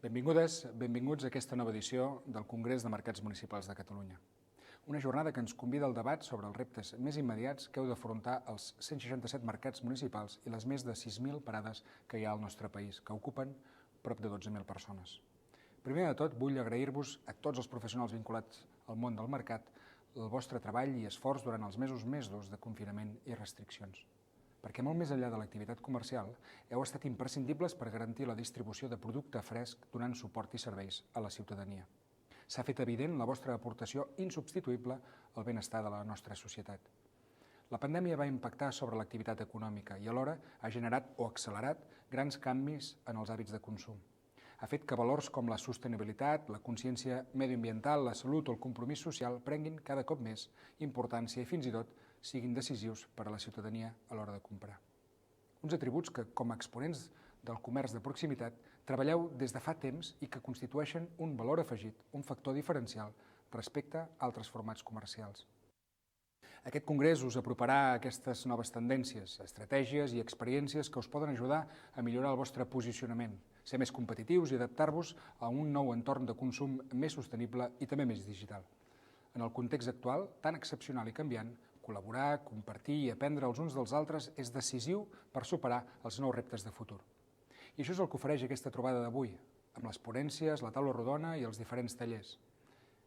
Benvingudes, benvinguts a aquesta nova edició del Congrés de Mercats Municipals de Catalunya. Una jornada que ens convida al debat sobre els reptes més immediats que heu d'afrontar els 167 mercats municipals i les més de 6.000 parades que hi ha al nostre país, que ocupen prop de 12.000 persones. Primer de tot, vull agrair-vos a tots els professionals vinculats al món del mercat el vostre treball i esforç durant els mesos més durs de confinament i restriccions. Perquè molt més enllà de l'activitat comercial, heu estat imprescindibles per garantir la distribució de producte fresc donant suport i serveis a la ciutadania. S'ha fet evident la vostra aportació insubstituïble al benestar de la nostra societat. La pandèmia va impactar sobre l'activitat econòmica i alhora ha generat o accelerat grans canvis en els hàbits de consum. Ha fet que valors com la sostenibilitat, la consciència mediambiental, la salut o el compromís social prenguin cada cop més importància i fins i tot siguin decisius per a la ciutadania a l'hora de comprar. Uns atributs que, com a exponents del comerç de proximitat, treballeu des de fa temps i que constitueixen un valor afegit, un factor diferencial respecte a altres formats comercials. Aquest congrés us aproparà a aquestes noves tendències, estratègies i experiències que us poden ajudar a millorar el vostre posicionament, ser més competitius i adaptar-vos a un nou entorn de consum més sostenible i també més digital. En el context actual, tan excepcional i canviant, col·laborar, compartir i aprendre els uns dels altres és decisiu per superar els nous reptes de futur. I això és el que ofereix aquesta trobada d'avui, amb les ponències, la taula rodona i els diferents tallers.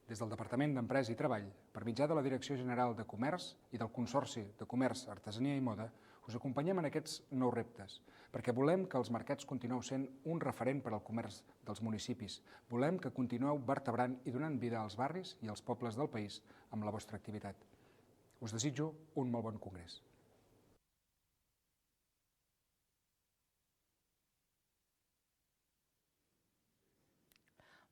Des del Departament d'Empresa i Treball, per mitjà de la Direcció General de Comerç i del Consorci de Comerç, Artesania i Moda, us acompanyem en aquests nous reptes, perquè volem que els mercats continueu sent un referent per al comerç dels municipis. Volem que continueu vertebrant i donant vida als barris i als pobles del país amb la vostra activitat. Us desitjo un molt bon congrés.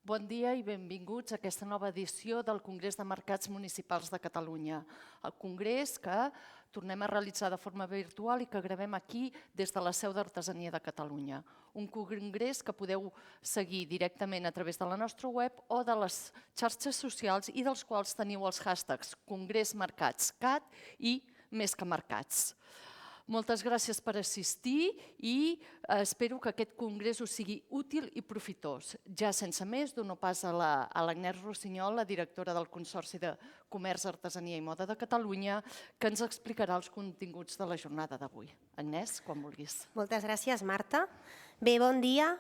Bon dia i benvinguts a aquesta nova edició del Congrés de Mercats Municipals de Catalunya. El congrés que tornem a realitzar de forma virtual i que gravem aquí des de la seu d'Artesania de Catalunya. Un congrés que podeu seguir directament a través de la nostra web o de les xarxes socials i dels quals teniu els hashtags Congrés Mercats CAT i Més que Mercats. Moltes gràcies per assistir i espero que aquest congrés us sigui útil i profitós. Ja sense més, dono pas a l'Agnès Rossinyol, la directora del Consorci de Comerç, Artesania i Moda de Catalunya, que ens explicarà els continguts de la jornada d'avui. Agnès, quan vulguis. Moltes gràcies, Marta. Bé, bon dia.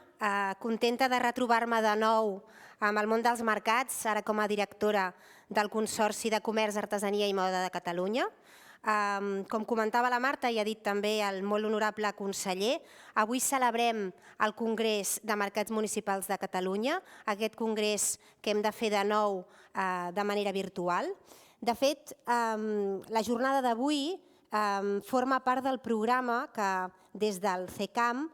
Contenta de retrobar-me de nou amb el món dels mercats, ara com a directora del Consorci de Comerç, Artesania i Moda de Catalunya. Com comentava la Marta i ha dit també el molt honorable conseller, avui celebrem el Congrés de Mercats Municipals de Catalunya, aquest congrés que hem de fer de nou de manera virtual. De fet, la jornada d'avui forma part del programa que des del CECAM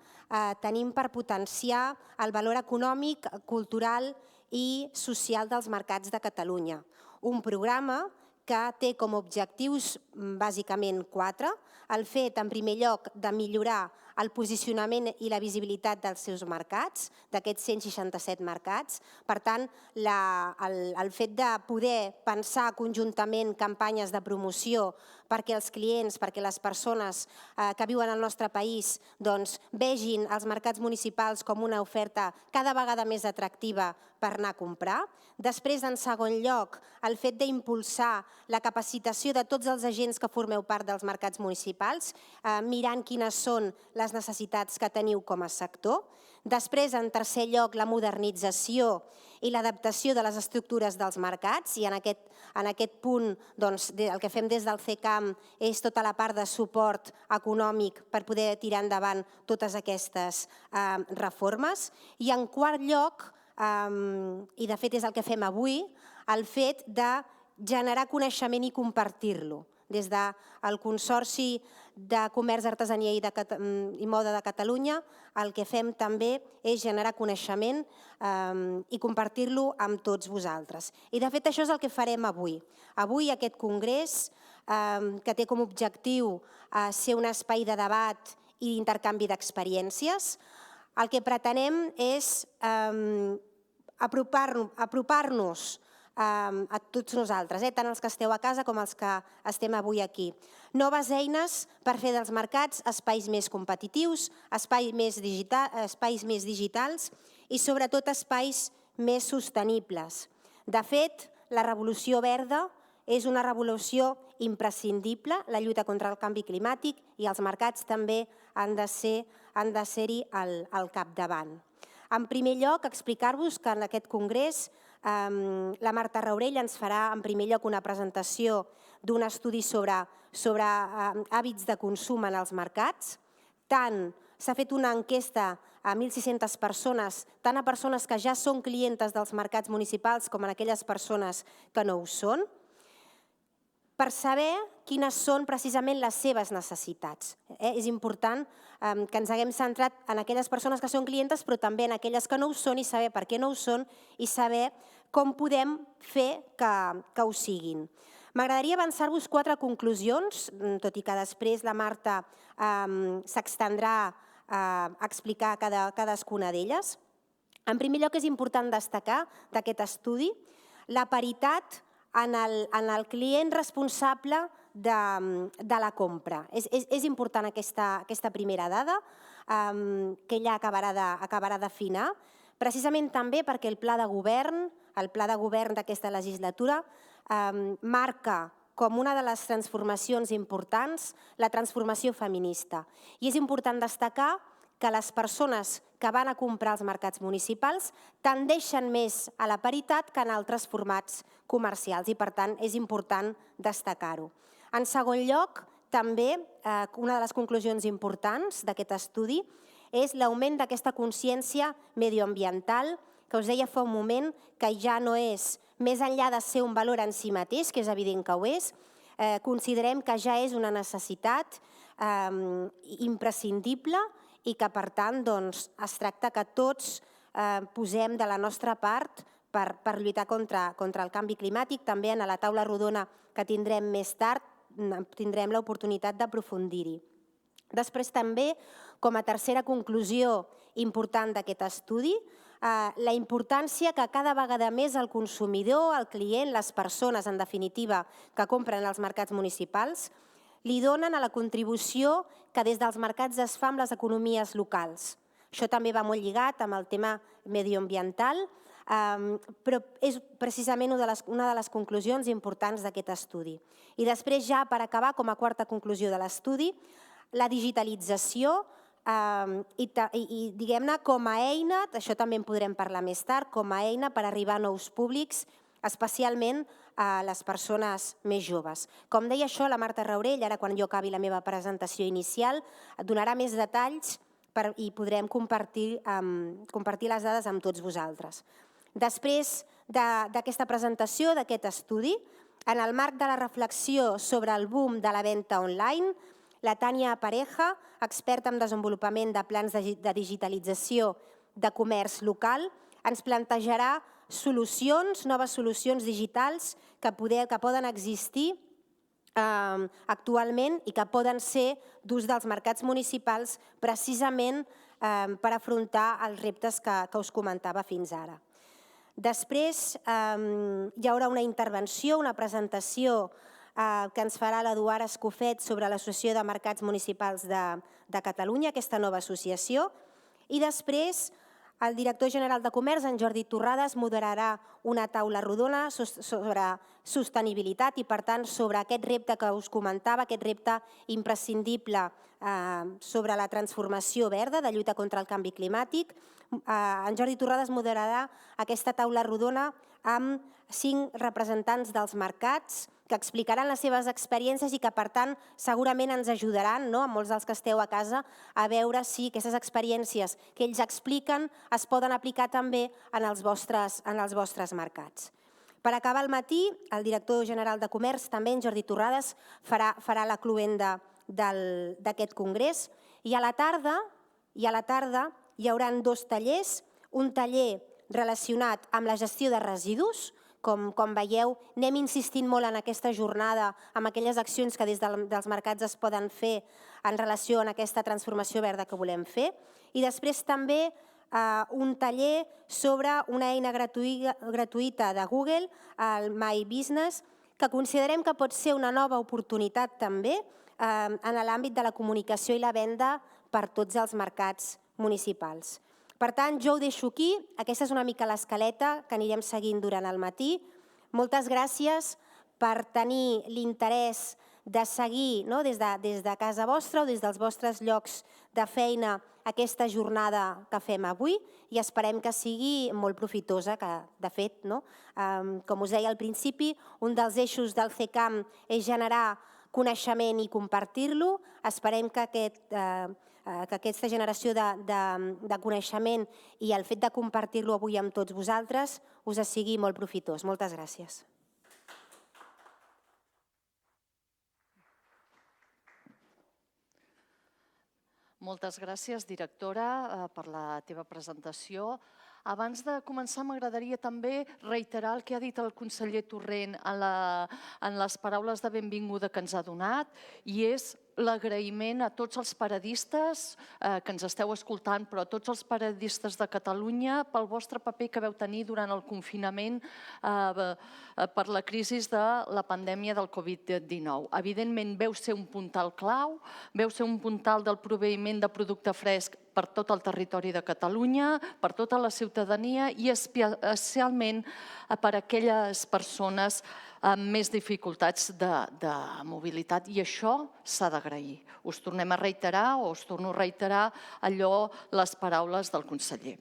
tenim per potenciar el valor econòmic, cultural i social dels mercats de Catalunya. Un programa que té com a objectius bàsicament 4, el fet, en primer lloc, de millorar el posicionament i la visibilitat dels seus mercats, d'aquests 167 mercats. Per tant, el fet de poder pensar conjuntament campanyes de promoció perquè els clients, perquè les persones que viuen al nostre país vegin els mercats municipals com una oferta cada vegada més atractiva per anar a comprar. Després, en segon lloc, el fet d'impulsar la capacitació de tots els agents que formeu part dels mercats municipals, mirant quines són les necessitats que teniu com a sector. Després, en tercer lloc, la modernització i l'adaptació de les estructures dels mercats, i en aquest punt el que fem des del CECAM és tota la part de suport econòmic per poder tirar endavant totes aquestes reformes. I en quart lloc, i de fet és el que fem avui, el fet de generar coneixement i compartir-lo. Des del Consorci de Comerç, Artesania i Moda de Catalunya, el que fem també és generar coneixement i compartir-lo amb tots vosaltres. I de fet això és el que farem avui. Avui aquest congrés, que té com a objectiu ser un espai de debat i d'intercanvi d'experiències, el que pretenem és apropar-nos a tots nosaltres, tant els que esteu a casa com els que estem avui aquí. Noves eines per fer dels mercats espais més competitius, espais més digitals i sobretot espais més sostenibles. De fet, la revolució verda és una revolució imprescindible, la lluita contra el canvi climàtic, i els mercats també han de ser-hi al capdavant. En primer lloc, explicar-vos que en aquest congrés la Marta Raurell ens farà en primer lloc una presentació d'un estudi sobre hàbits de consum en els mercats. S'ha fet una enquesta a 1.600 persones, tant a persones que ja són clientes dels mercats municipals com a aquelles persones que no ho són, per saber quines són precisament les seves necessitats. És important que ens haguem centrat en aquelles persones que són clientes, però també en aquelles que no ho són, i saber per què no ho són i saber com podem fer que ho siguin. M'agradaria avançar-vos 4 conclusions, tot i que després la Marta s'extendrà a explicar cadascuna d'elles. En primer lloc, és important destacar d'aquest estudi la paritat en el client responsable de la compra. És important aquesta primera dada, que ella acabarà d'afinar, precisament també perquè el pla de govern d'aquesta legislatura marca com una de les transformacions importants la transformació feminista. I és important destacar que les persones que van a comprar als mercats municipals tendeixen més a la paritat que en altres formats comercials i, per tant, és important destacar-ho. En segon lloc, també, una de les conclusions importants d'aquest estudi és l'augment d'aquesta consciència medioambiental, que us deia fa un moment que ja no és, més enllà de ser un valor en si mateix, que és evident que ho és, considerem que ja és una necessitat imprescindible i que, per tant, es tracta que tots posem de la nostra part per lluitar contra el canvi climàtic. També en la taula rodona que tindrem més tard tindrem l'oportunitat d'aprofundir-hi. Després també, com a tercera conclusió important d'aquest estudi, la importància que cada vegada més el consumidor, el client, les persones, en definitiva, que compren als mercats municipals, li donen a la contribució que des dels mercats es fa amb les economies locals. Això també va molt lligat amb el tema medioambiental, però és precisament una de les conclusions importants d'aquest estudi. I després, ja per acabar, com a quarta conclusió de l'estudi, la digitalització i, diguem-ne, com a eina, això també en podrem parlar més tard, com a eina per arribar a nous públics, especialment a les persones més joves. Com deia això, la Marta Raurell, ara quan jo acabi la meva presentació inicial, et donarà més detalls i podrem compartir les dades amb tots vosaltres. Després d'aquesta presentació, d'aquest estudi, en el marc de la reflexió sobre el boom de la venda online, la Tània Pareja, experta en desenvolupament de plans de digitalització de comerç local, ens plantejarà noves solucions digitals que poden existir actualment i que poden ser d'ús dels mercats municipals precisament per afrontar els reptes que us comentava fins ara. Després hi haurà una intervenció, una presentació que ens farà l'Eduard Escofet sobre l'Associació de Mercats Municipals de Catalunya, aquesta nova associació, i després el director general de Comerç, en Jordi Torrades, moderarà una taula rodona sobre sostenibilitat i, per tant, sobre aquest repte que us comentava, aquest repte imprescindible sobre la transformació verda, de lluita contra el canvi climàtic. En Jordi Torrades moderarà aquesta taula rodona amb 5 representants dels mercats que explicaran les seves experiències i que, per tant, segurament ens ajudaran, a molts dels que esteu a casa, a veure si aquestes experiències que ells expliquen es poden aplicar també en els vostres mercats. Per acabar el matí, el director general de Comerç, també en Jordi Torrades, farà la cloenda d'aquest congrés. I a la tarda hi haurà 2 tallers, un taller relacionat amb la gestió de residus. Com veieu, anem insistint molt en aquesta jornada, amb aquelles accions que des dels mercats es poden fer en relació amb aquesta transformació verda que volem fer. I després també un taller sobre una eina gratuïta de Google, el My Business, que considerem que pot ser una nova oportunitat també en l'àmbit de la comunicació i la venda per tots els mercats municipals. Per tant, jo ho deixo aquí. Aquesta és una mica l'escaleta que anirem seguint durant el matí. Moltes gràcies per tenir l'interès de seguir des de casa vostra o des dels vostres llocs de feina aquesta jornada que fem avui i esperem que sigui molt profitosa, que de fet, com us deia al principi, un dels eixos del CECAM és generar coneixement i compartir-lo. Esperem que aquesta generació de coneixement i el fet de compartir-lo avui amb tots vosaltres us sigui molt profitós. Moltes gràcies. Moltes gràcies, directora, per la teva presentació. Abans de començar, m'agradaria també reiterar el que ha dit el conseller Torrent en les paraules de benvinguda que ens ha donat, i és l'agraïment a tots els paradistes que ens esteu escoltant, però a tots els paradistes de Catalunya pel vostre paper que vau tenir durant el confinament per la crisi de la pandèmia del Covid-19. Evidentment, vau ser un puntal clau, vau ser un puntal del proveïment de producte fresc per tot el territori de Catalunya, per tota la ciutadania i especialment per a aquelles persones amb més dificultats de mobilitat, i això s'ha d'agrair. Us tornem a reiterar, o us torno a reiterar les paraules del conseller.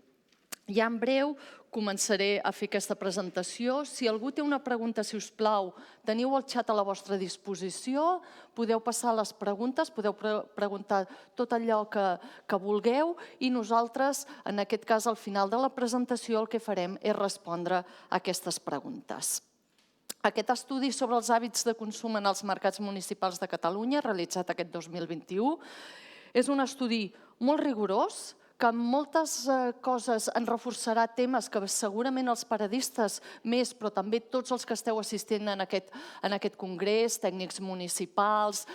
Ja en breu començaré a fer aquesta presentació. Si algú té una pregunta, si us plau, teniu el xat a la vostra disposició, podeu passar les preguntes, podeu preguntar tot allò que vulgueu i nosaltres, en aquest cas, al final de la presentació, el que farem és respondre a aquestes preguntes. Aquest estudi sobre els hàbits de consum en els mercats municipals de Catalunya, realitzat aquest 2021, és un estudi molt rigorós, que en moltes coses en reforçarà temes que segurament els paradistes més, però també tots els que esteu assistint en aquest congrés, tècnics municipals,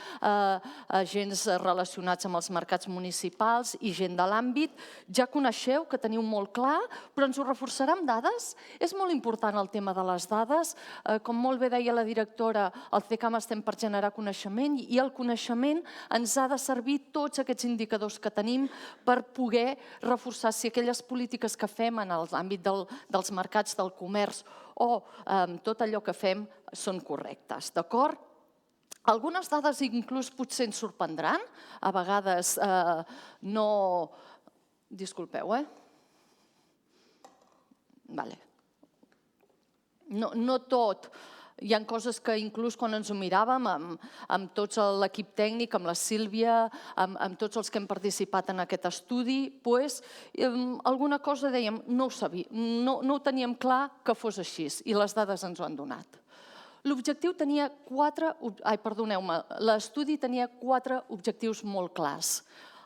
agents relacionats amb els mercats municipals i gent de l'àmbit, ja coneixeu, que teniu molt clar, però ens ho reforçarà amb dades. És molt important el tema de les dades. Com molt bé deia la directora, al CECAM estem per generar coneixement i el coneixement ens ha de servir tots aquests indicadors que tenim per poder reforçar si aquelles polítiques que fem en l'àmbit dels mercats, del comerç o tot allò que fem són correctes. D'acord? Algunes dades inclús potser ens sorprendran, a vegades no... Disculpeu, Vale. No tot. Hi ha coses que inclús quan ens ho miràvem amb tot l'equip tècnic, amb la Sílvia, amb tots els que hem participat en aquest estudi, alguna cosa dèiem, no ho sabíem, no ho teníem clar que fos així i les dades ens ho han donat. L'estudi tenia 4 objectius molt clars.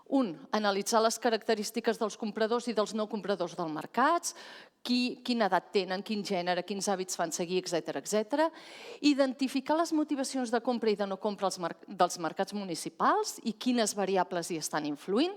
Un, analitzar les característiques dels compradors i dels no compradors del mercat, quina edat tenen, quin gènere, quins hàbits fan seguir, etc. Identificar les motivacions de compra i de no compra dels mercats municipals i quines variables hi estan influint,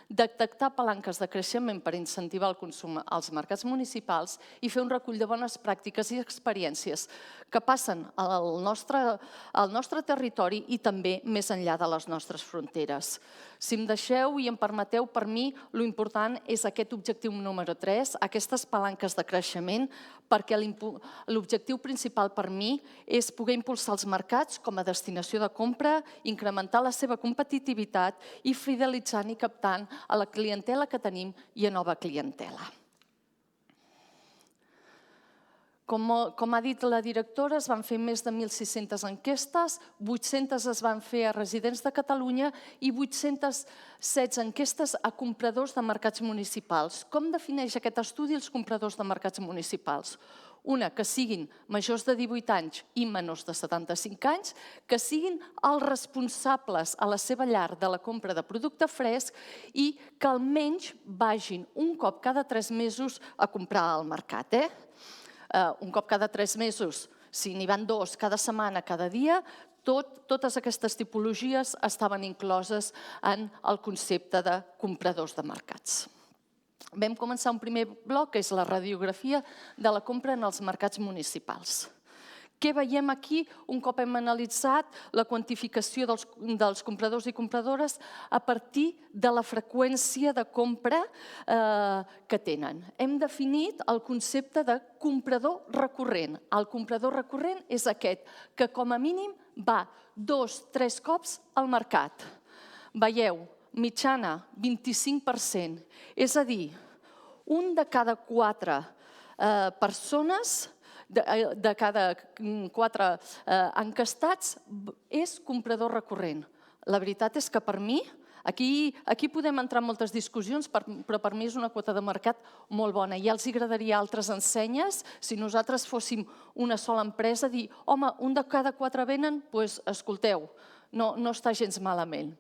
detectar palanques de creixement per incentivar el consum als mercats municipals i fer un recull de bones pràctiques i experiències que passen al nostre territori i també més enllà de les nostres fronteres. Si em deixeu i em permeteu, per mi l'important és aquest objectiu número 3, aquestes palanques de creixement, perquè l'objectiu principal per mi és poder impulsar els mercats com a destinació de compra, incrementar la seva competitivitat i fidelitzant i captant a la clientela que tenim i a nova clientela. Com ha dit la directora, es van fer més de 1.600 enquestes, 800 es van fer a residents de Catalunya i 816 enquestes a compradors de mercats municipals. Com defineix aquest estudi els compradors de mercats municipals? Una, que siguin majors de 18 anys i menors de 75 anys, que siguin els responsables a la seva llar de la compra de producte fresc i que almenys vagin un cop cada 3 mesos a comprar al mercat. Un cop cada 3 mesos, si n'hi van 2 cada setmana, cada dia, totes aquestes tipologies estaven incloses en el concepte de compradors de mercats. Vam començar un primer bloc, que és la radiografia de la compra en els mercats municipals. Què veiem aquí un cop hem analitzat la quantificació dels compradors i compradores a partir de la freqüència de compra que tenen? Hem definit el concepte de comprador recurrent. El comprador recurrent és aquest, que com a mínim va 2-3 cops al mercat. Veieu, mitjana 25%, és a dir, un de cada 4 persones, de cada 4 encastats, és comprador recurrent. La veritat és que per mi, aquí podem entrar en moltes discussions, però per mi és una quota de mercat molt bona. Ja els agradaria altres ensenyes, si nosaltres fóssim una sola empresa, dir, home, un de cada 4 venen, doncs escolteu, no està gens malament.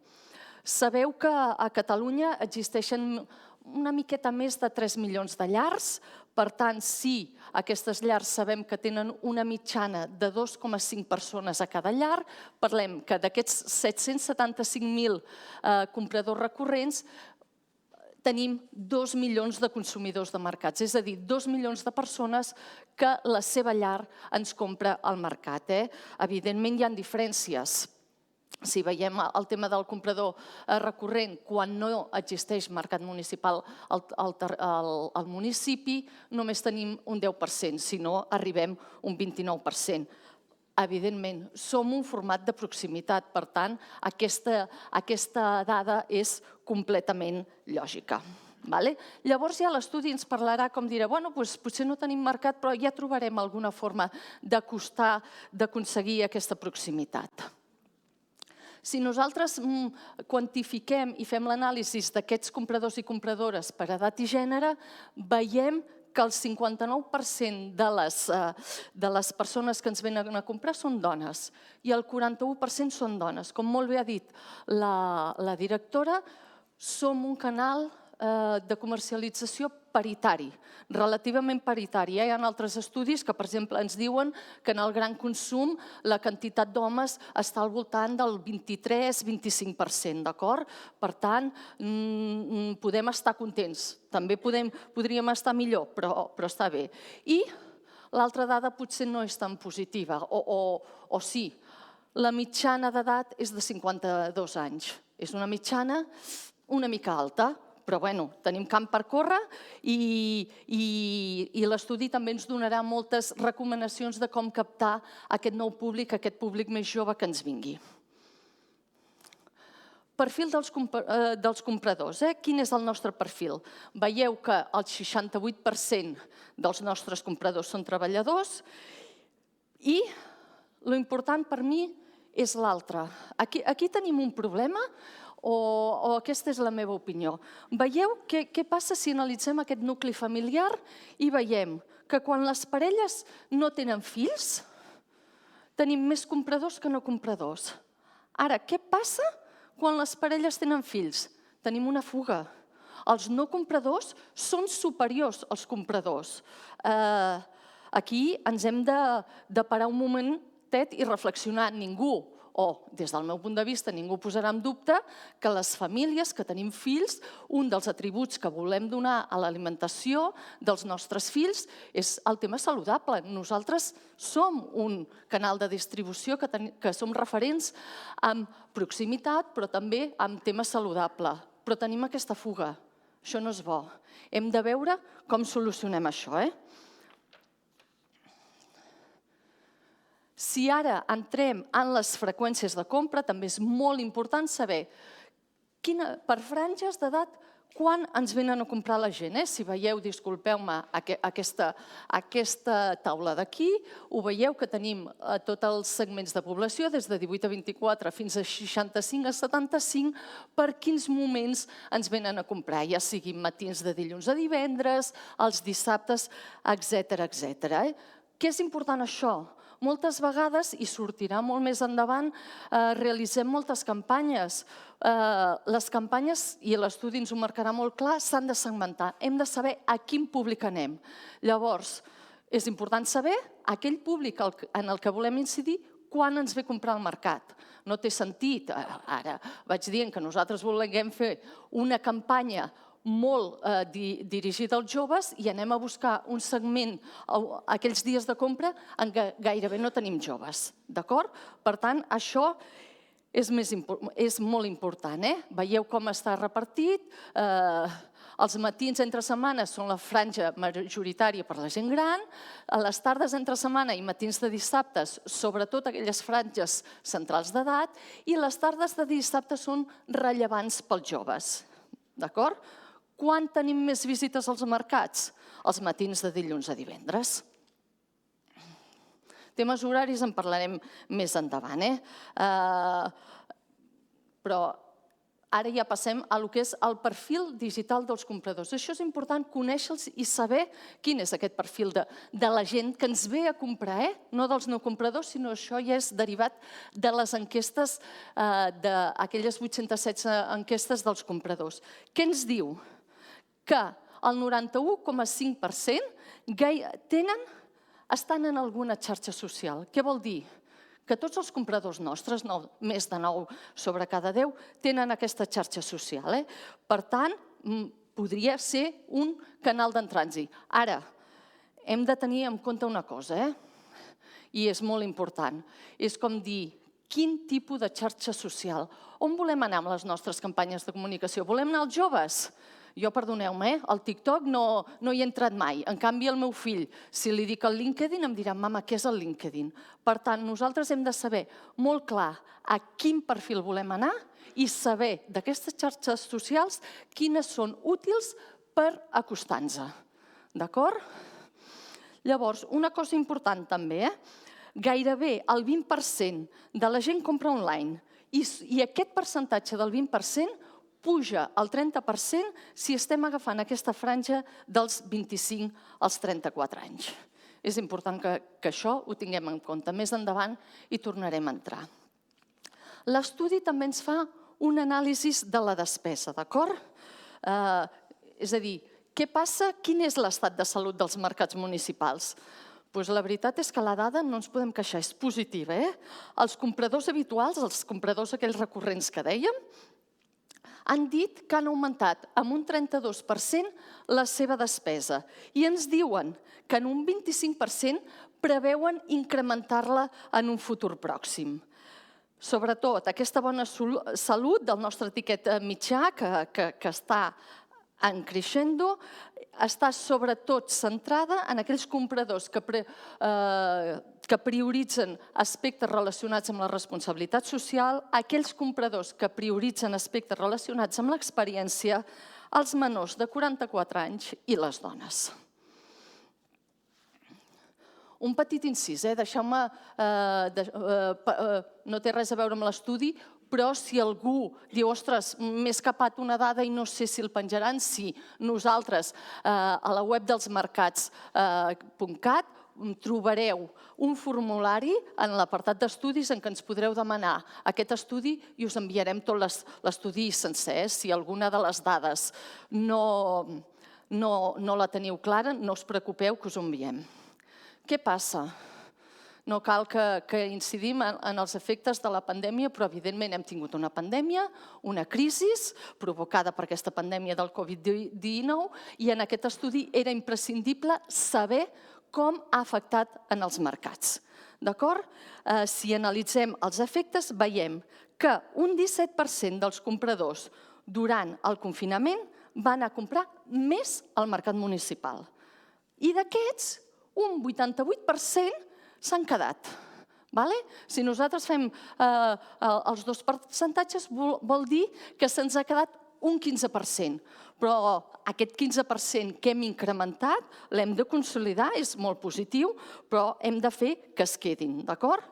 Sabeu que a Catalunya existeixen una miqueta més de 3 milions de llars. Per tant, si aquestes llars sabem que tenen una mitjana de 2,5 persones a cada llar, parlem que d'aquests 775.000 compradors recurrents tenim 2 milions de consumidors de mercats, és a dir, 2 milions de persones que la seva llar ens compra al mercat. Evidentment hi ha diferències. Si veiem el tema del comprador recurrent, quan no existeix mercat municipal al municipi, només tenim un 10%, si no arribem a un 29%. Evidentment, som un format de proximitat, per tant, aquesta dada és completament lògica. Llavors ja l'estudi ens parlarà, com dirà, potser no tenim mercat, però ja trobarem alguna forma d'acostar, d'aconseguir aquesta proximitat. Si nosaltres quantifiquem i fem l'anàlisi d'aquests compradors i compradores per edat i gènere, veiem que el 59% de les persones que ens venen a comprar són dones i el 41% són dones. Com molt bé ha dit la directora, som un canal de comercialització paritari, relativament paritari. Hi ha altres estudis que, per exemple, ens diuen que en el gran consum la quantitat d'homes està al voltant del 23-25%, d'acord? Per tant, podem estar contents. També podríem estar millor, però està bé. I l'altra dada potser no és tan positiva, o sí. La mitjana d'edat és de 52 anys. És una mitjana una mica alta, però tenim camp per córrer i l'estudi també ens donarà moltes recomanacions de com captar aquest nou públic, aquest públic més jove que ens vingui. Perfil dels compradors. Quin és el nostre perfil? Veieu que el 68% dels nostres compradors són treballadors i l'important per mi és l'altre. Aquí tenim un problema o aquesta és la meva opinió. Veieu què passa si analitzem aquest nucli familiar i veiem que quan les parelles no tenen fills, tenim més compradors que no compradors. Ara, què passa quan les parelles tenen fills? Tenim una fuga. Els no compradors són superiors als compradors. Aquí ens hem de parar un momentet i reflexionar. Ningú, o des del meu punt de vista, ningú posarà en dubte que les famílies que tenim fills, un dels atributs que volem donar a l'alimentació dels nostres fills és el tema saludable. Nosaltres som un canal de distribució que som referents en proximitat, però també en tema saludable. Però tenim aquesta fuga. Això no és bo. Hem de veure com solucionem això. Si ara entrem en les freqüències de compra, també és molt important saber per franges d'edat quan ens venen a comprar la gent. Si veieu, disculpeu-me, aquesta taula d'aquí, ho veieu que tenim tots els segments de població, des de 18 a 24 fins a 65 a 75, per quins moments ens venen a comprar, ja siguin matins de dilluns a divendres, els dissabtes, etc. Què és important això? Moltes vegades, i sortirà molt més endavant, realitzem moltes campanyes. Les campanyes, i l'estudi ens ho marcarà molt clar, s'han de segmentar. Hem de saber a quin públic anem. Llavors, és important saber aquell públic en el que volem incidir quan ens ve a comprar al mercat. No té sentit, ara vaig dient que nosaltres volem fer una campanya molt dirigit als joves i anem a buscar un segment aquells dies de compra en què gairebé no tenim joves, d'acord? Per tant, això és molt important. Veieu com està repartit. Els matins entre setmana són la franja majoritària per la gent gran, a les tardes entre setmana i matins de dissabtes, sobretot aquelles franges centrals d'edat, i les tardes de dissabte són rellevants pels joves. D'acord? Quan tenim més visites als mercats? Els matins de dilluns a divendres. Temes horaris en parlarem més endavant. Però ara ja passem a lo que és el perfil digital dels compradors. Això és important, conèixer-los i saber quin és aquest perfil de la gent que ens ve a comprar, no dels no compradors, sinó això ja és derivat de les enquestes, d'aquelles 816 enquestes dels compradors. Què ens diu? Que el 91,5% estan en alguna xarxa social. Què vol dir? Que tots els compradors nostres, més de 9 sobre cada 10, tenen aquesta xarxa social. Per tant, podria ser un canal d'entrànsit. Ara, hem de tenir en compte una cosa, i és molt important. És com dir, quin tipus de xarxa social? On volem anar amb les nostres campanyes de comunicació? Volem anar als joves? Jo, perdoneu-me, al TikTok no hi he entrat mai. En canvi, el meu fill, si li dic el LinkedIn, em dirà, mama, què és el LinkedIn? Per tant, nosaltres hem de saber molt clar a quin perfil volem anar i saber d'aquestes xarxes socials quines són útils per acostar-nos. D'acord? Llavors, una cosa important també, gairebé el 20% de la gent compra online i aquest percentatge del 20% puja al 30% si estem agafant aquesta franja dels 25 als 34 anys. És important que això ho tinguem en compte. Més endavant hi tornarem a entrar. L'estudi també ens fa un anàlisi de la despesa, d'acord? És a dir, què passa? Quin és l'estat de salut dels mercats municipals? La veritat és que la dada no ens podem queixar, és positiva. Els compradors habituals, els compradors aquells recurrents que dèiem, han dit que han augmentat en un 32% la seva despesa i ens diuen que en un 25% preveuen incrementar-la en un futur pròxim. Sobretot, aquesta bona salut del nostre tiquet mitjà, que està en creixendo, està sobretot centrada en aquells compradors que prioritzen aspectes relacionats amb la responsabilitat social, aquells compradors que prioritzen aspectes relacionats amb l'experiència, els menors de 44 anys i les dones. Un petit incís, deixeu-me, no té res a veure amb l'estudi, però si algú diu, ostres, m'he escapat una dada i no sé si el penjaran, sí. Nosaltres, a la web dels mercats.cat, trobareu un formulari en l'apartat d'estudis en què ens podreu demanar aquest estudi i us enviarem tot l'estudi sencer. Si alguna de les dades no la teniu clara, no us preocupeu que us ho enviem. Què passa? No cal que incidim en els efectes de la pandèmia, però evidentment hem tingut una pandèmia, una crisi provocada per aquesta pandèmia del Covid-19 i en aquest estudi era imprescindible saber com ha afectat en els mercats. D'acord? Si analitzem els efectes, veiem que un 17% dels compradors durant el confinament van a comprar més al mercat municipal. I d'aquests, un 88% s'han quedat. Si nosaltres fem els dos percentatges, vol dir que se'ns ha quedat un 15%. Però aquest 15% que hem incrementat l'hem de consolidar, és molt positiu, però hem de fer que es quedin, d'acord?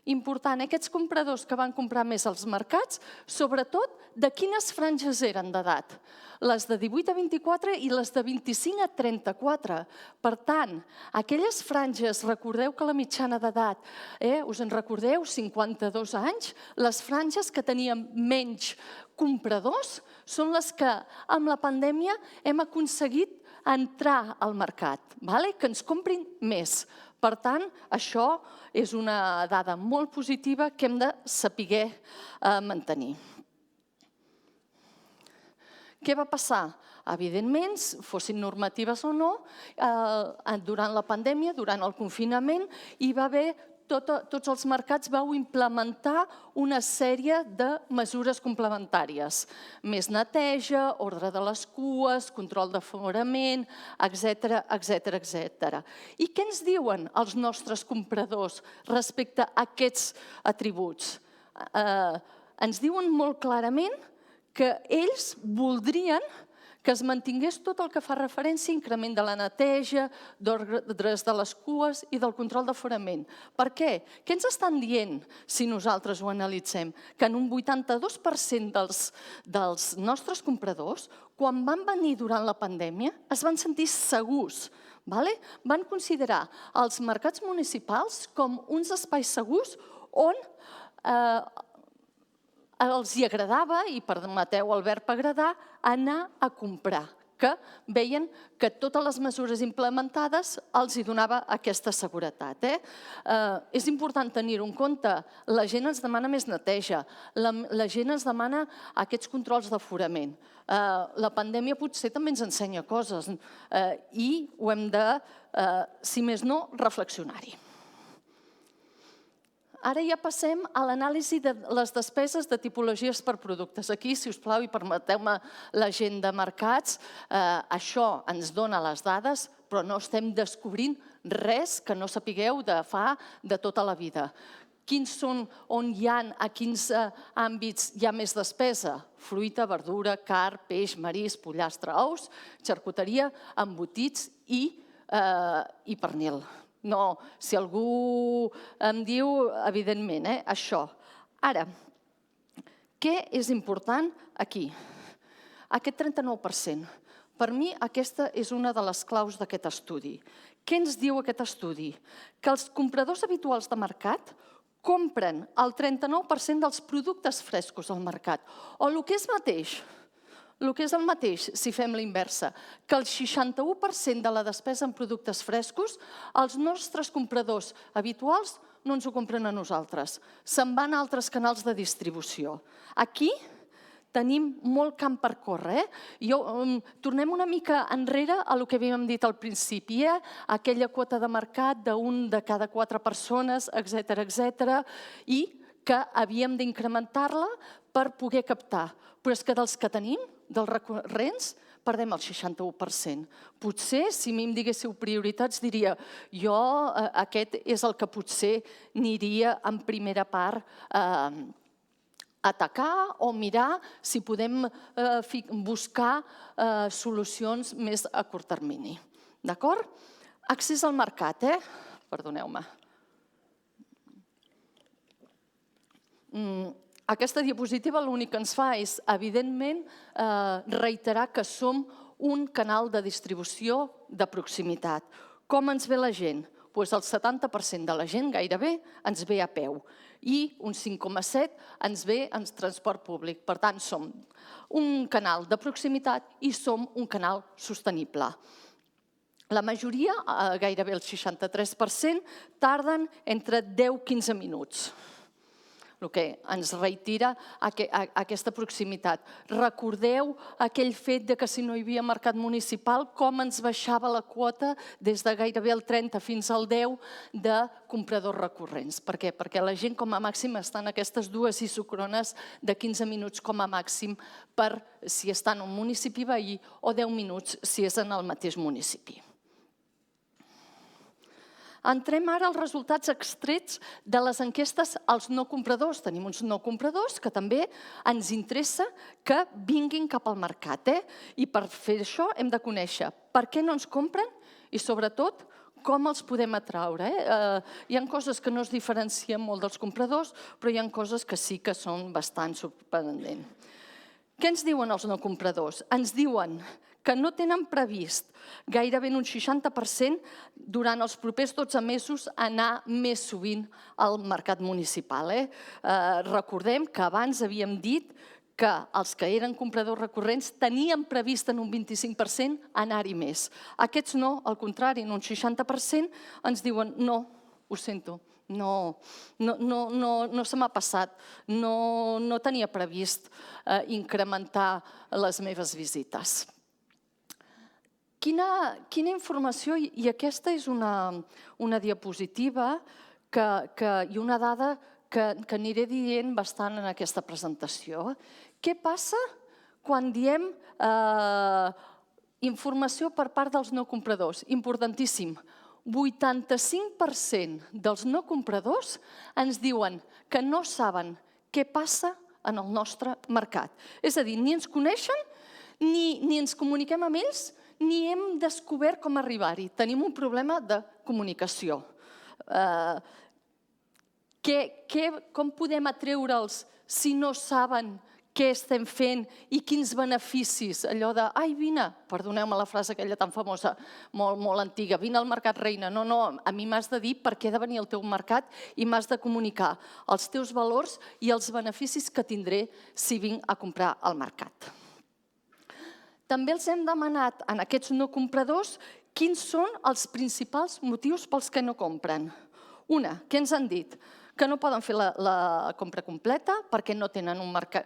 Important, aquests compradors que van comprar més als mercats, sobretot de quines franges eren d'edat? Les de 18 a 24 i les de 25 a 34. Per tant, aquelles franges, recordeu que la mitjana d'edat, us en recordeu, 52 anys, les franges que tenien menys compradors són les que amb la pandèmia hem aconseguit entrar al mercat, que ens comprin més. Per tant, això és una dada molt positiva que hem de saber mantenir. Què va passar? Evidentment, fossin normatives o no, durant la pandèmia, durant el confinament, hi va haver tots els mercats vau implementar una sèrie de mesures complementàries. Més neteja, ordre de les cues, control d'aforament, etc. I què ens diuen els nostres compradors respecte a aquests atributs? Ens diuen molt clarament que ells voldrien que es mantingués tot el que fa referència a increment de la neteja, d'ordres de les cues i del control d'aforament. Per què? Què ens estan dient, si nosaltres ho analitzem? Que en un 82% dels nostres compradors, quan van venir durant la pandèmia, es van sentir segurs. Van considerar els mercats municipals com uns espais segurs on els hi agradava, i permeteu el verb agradar, anar a comprar, que veien que totes les mesures implementades els hi donava aquesta seguretat. És important tenir-ho en compte. La gent ens demana més neteja, la gent ens demana aquests controls d'aforament. La pandèmia potser també ens ensenya coses i ho hem de, si més no, reflexionar-hi. Ara ja passem a l'anàlisi de les despeses de tipologies per productes. Aquí, si us plau, i permeteu-me l'agenda de mercats, això ens dona les dades, però no estem descobrint res que no sapigueu de fa de tota la vida. Quins són, on hi ha, a quins àmbits hi ha més despesa? Fruita, verdura, carn, peix, marisc, pollastre, ous, xarcuteria, embotits i pernil. No, si algú em diu, evidentment, això. Ara, què és important aquí? Aquest 39%. Per mi, aquesta és una de les claus d'aquest estudi. Què ens diu aquest estudi? Que els compradors habituals de mercat compren el 39% dels productes frescos al mercat. O el que és el mateix, si fem la inversa, que el 61% de la despesa en productes frescos, els nostres compradors habituals no ens ho compren a nosaltres. Se'n van a altres canals de distribució. Aquí tenim molt camp per córrer. Tornem una mica enrere a el que havíem dit al principi, aquella quota de mercat d'un de cada 4 persones, etc. i que havíem d'incrementar-la per poder captar. Però és que dels que tenim, dels recurrents, perdem el 61%. Potser, si a mi em diguéssiu prioritats, diria jo aquest és el que potser aniria en primera part a atacar o mirar si podem buscar solucions més a curt termini. D'acord? Accés al mercat, perdoneu-me. Aquesta diapositiva l'únic que ens fa és, evidentment, reiterar que som un canal de distribució de proximitat. Com ens ve la gent? Doncs el 70% de la gent gairebé ens ve a peu i un 5,7% ens ve en transport públic. Per tant, som un canal de proximitat i som un canal sostenible. La majoria, gairebé el 63%, tarden entre 10 i 15 minuts. El que ens reitera aquesta proximitat. Recordeu aquell fet que si no hi havia mercat municipal, com ens baixava la quota des de gairebé el 30 fins al 10 de compradors recurrents. Per què? Perquè la gent com a màxim està en aquestes dues isòcrones de 15 minuts com a màxim per si està en un municipi veí o 10 minuts si és en el mateix municipi. Entrem ara als resultats extrets de les enquestes als no compradors. Tenim uns no compradors que també ens interessa que vinguin cap al mercat. I per fer això hem de conèixer per què no ens compren i, sobretot, com els podem atraure. Hi ha coses que no es diferencien molt dels compradors, però hi ha coses que sí que són bastant sorprenents. Què ens diuen els no compradors? Ens diuen que no tenen previst gairebé un 60% durant els propers 12 mesos anar més sovint al mercat municipal. Recordem que abans havíem dit que els que eren compradors recurrents tenien previst en un 25% anar-hi més. Aquests no, al contrari, en un 60% ens diuen no, ho sento, No se m'ha passat, no tenia previst incrementar les meves visites. Quina informació, i aquesta és una diapositiva i una dada que aniré dient bastant en aquesta presentació. Què passa quan diem informació per part dels no compradors? Importantíssim. 85% dels no compradors ens diuen que no saben què passa en el nostre mercat. És a dir, ni ens coneixen, ni ens comuniquem amb ells, ni hem descobert com arribar-hi. Tenim un problema de comunicació. Com podem atreure'ls si no saben què estem fent i quins beneficis? Allò de, ai, vine, perdoneu-me la frase aquella tan famosa, molt antiga, vine al mercat, reina. No, a mi m'has de dir per què he de venir al teu mercat i m'has de comunicar els teus valors i els beneficis que tindré si vinc a comprar al mercat. També els hem demanat a aquests no compradors quins són els principals motius pels que no compren. Una, què ens han dit? Que no poden fer la compra completa perquè no tenen un mercat.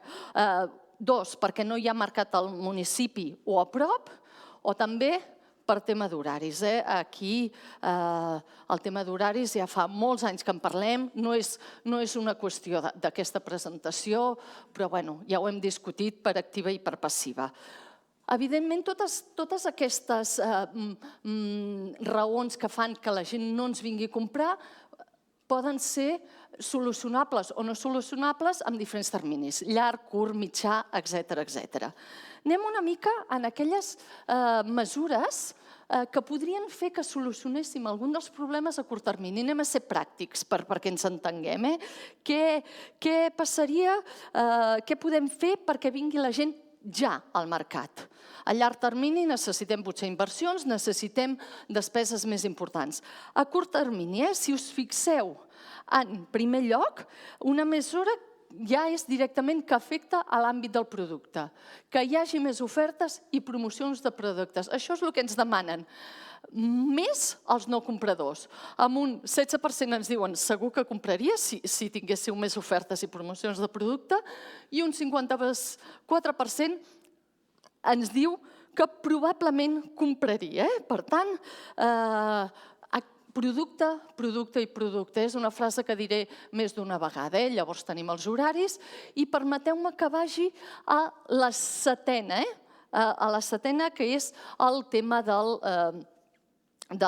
Dos, perquè no hi ha mercat al municipi o a prop, o també per tema d'horaris. Aquí el tema d'horaris ja fa molts anys que en parlem, no és una qüestió d'aquesta presentació, però ja ho hem discutit per activa i per passiva. Evidentment, totes aquestes raons que fan que la gent no ens vingui a comprar poden ser solucionables o no solucionables amb diferents terminis, llarg, curt, mitjà, etc. Anem una mica en aquelles mesures que podrien fer que solucionéssim algun dels problemes a curt termini. Anem a ser pràctics perquè ens entenguem. Què passaria, què podem fer perquè vingui la gent ja al mercat? A llarg termini necessitem potser inversions, necessitem despeses més importants. A curt termini, si us fixeu, en primer lloc, una mesura ja és directament que afecta a l'àmbit del producte, que hi hagi més ofertes i promocions de productes. Això és el que ens demanen. Més els no compradors. Amb un 16% ens diuen segur que compraria si tinguéssiu més ofertes i promocions de producte i un 54% ens diu que probablement compraria. Per tant, producte i producte. És una frase que diré més d'una vegada. Llavors tenim els horaris i permeteu-me que vagi a la setena, que és el tema de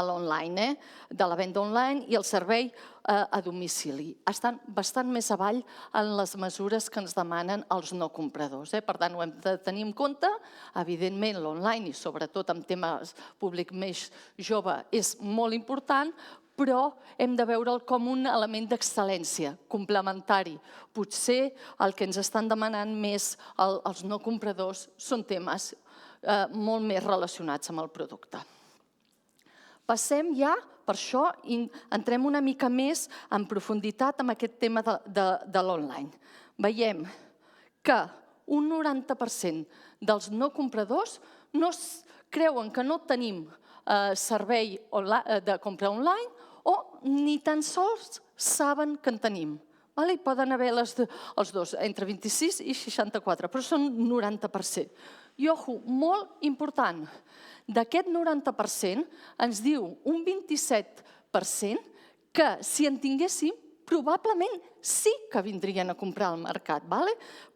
l'online, de la venda online i el servei a domicili. Estan bastant més avall en les mesures que ens demanen els no compradors. Per tant, ho hem de tenir en compte. Evidentment, l'online i sobretot en temes públic més jove és molt important, però hem de veure'l com un element d'excel·lència, complementari. Potser el que ens estan demanant més els no compradors són temes molt més relacionats amb el producte. Passem ja, per això, i entrem una mica més en profunditat amb aquest tema de l'online. Veiem que un 90% dels no compradors creuen que no tenim servei de compra online o ni tan sols saben que en tenim. Hi poden haver els dos, entre 26 i 64, però són 90%. I, ojo, molt important, d'aquest 90% ens diu un 27% que si en tinguéssim probablement sí que vindrien a comprar al mercat.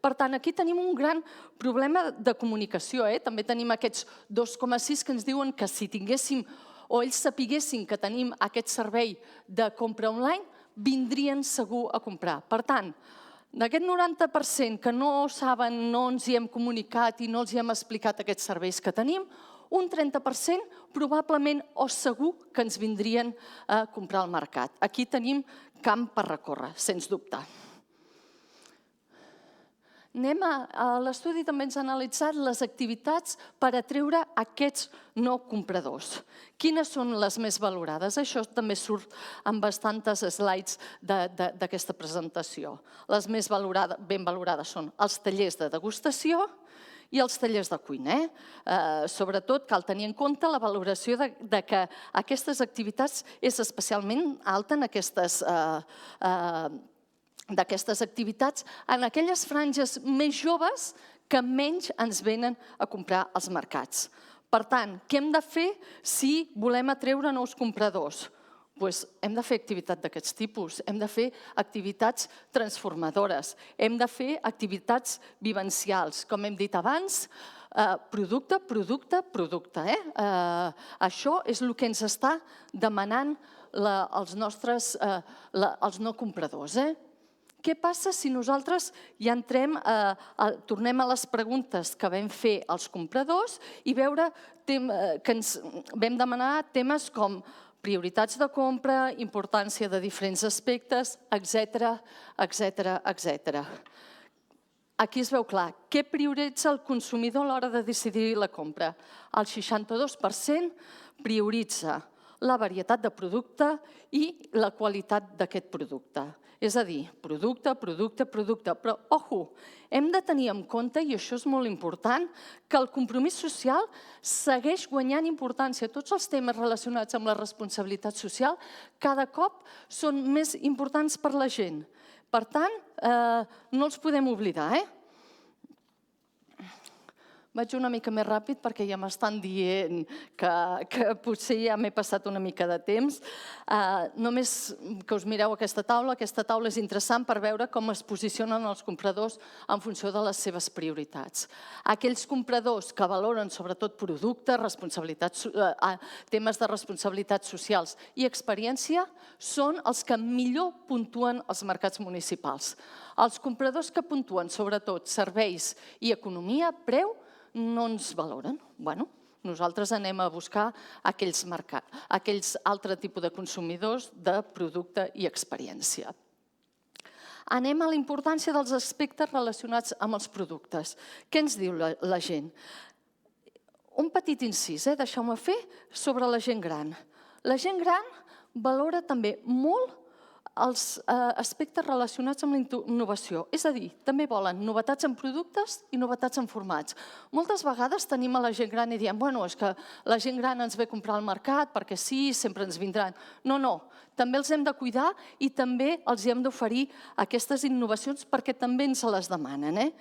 Per tant, aquí tenim un gran problema de comunicació. També tenim aquests 2,6 que ens diuen que si tinguéssim o ells sapiguessin que tenim aquest servei de compra online, vindrien segur a comprar. Per tant, d'aquest 90% que no saben, no ens hi hem comunicat i no els hi hem explicat aquests serveis que tenim, un 30% probablement o segur que ens vindrien a comprar al mercat. Aquí tenim camp per recórrer, sens dubte. L'estudi també ens ha analitzat les activitats per atreure aquests no compradors. Quines són les més valorades? Això també surt en bastantes slides d'aquesta presentació. Les més ben valorades són els tallers de degustació I els tallers de cuina. Sobretot cal tenir en compte la valoració de que aquestes activitats és especialment alta en d'aquestes activitats en aquelles franges més joves que menys ens venen a comprar als mercats. Per tant, què hem de fer si volem atreure nous compradors? Doncs hem de fer activitat d'aquests tipus, hem de fer activitats transformadores, hem de fer activitats vivencials, com hem dit abans, producte, producte, producte. Això és el que ens està demanant els no compradors. Què passa si nosaltres ja tornem a les preguntes que vam fer als compradors i veure que ens vam demanar temes com prioritats de compra, importància de diferents aspectes, etc. Aquí es veu clar. Què prioritza el consumidor a l'hora de decidir la compra? El 62% prioritza la varietat de producte i la qualitat d'aquest producte. És a dir, producte, producte, producte. Però, ojo, hem de tenir en compte, i això és molt important, que el compromís social segueix guanyant importància. Tots els temes relacionats amb la responsabilitat social cada cop són més importants per la gent. Per tant, no els podem oblidar. Vaig una mica més ràpid perquè ja m'estan dient que potser ja m'he passat una mica de temps. Només que us mireu aquesta taula és interessant per veure com es posicionen els compradors en funció de les seves prioritats. Aquells compradors que valoren sobretot producte, temes de responsabilitats socials i experiència són els que millor puntuen els mercats municipals. Els compradors que puntuen sobretot serveis i economia, preu, no ens valoren. Nosaltres anem a buscar aquells altres tipus de consumidors de producte i experiència. Anem a la importància dels aspectes relacionats amb els productes. Què ens diu la gent? Un petit incís, deixeu-me fer, sobre la gent gran. La gent gran valora també molt els aspectes relacionats amb la innovació. És a dir, també volen novetats en productes i novetats en formats. Moltes vegades tenim a la gent gran i diem és que la gent gran ens ve a comprar al mercat perquè sí, sempre ens vindran. No, també els hem de cuidar i també els hem d'oferir aquestes innovacions perquè també ens les demanen.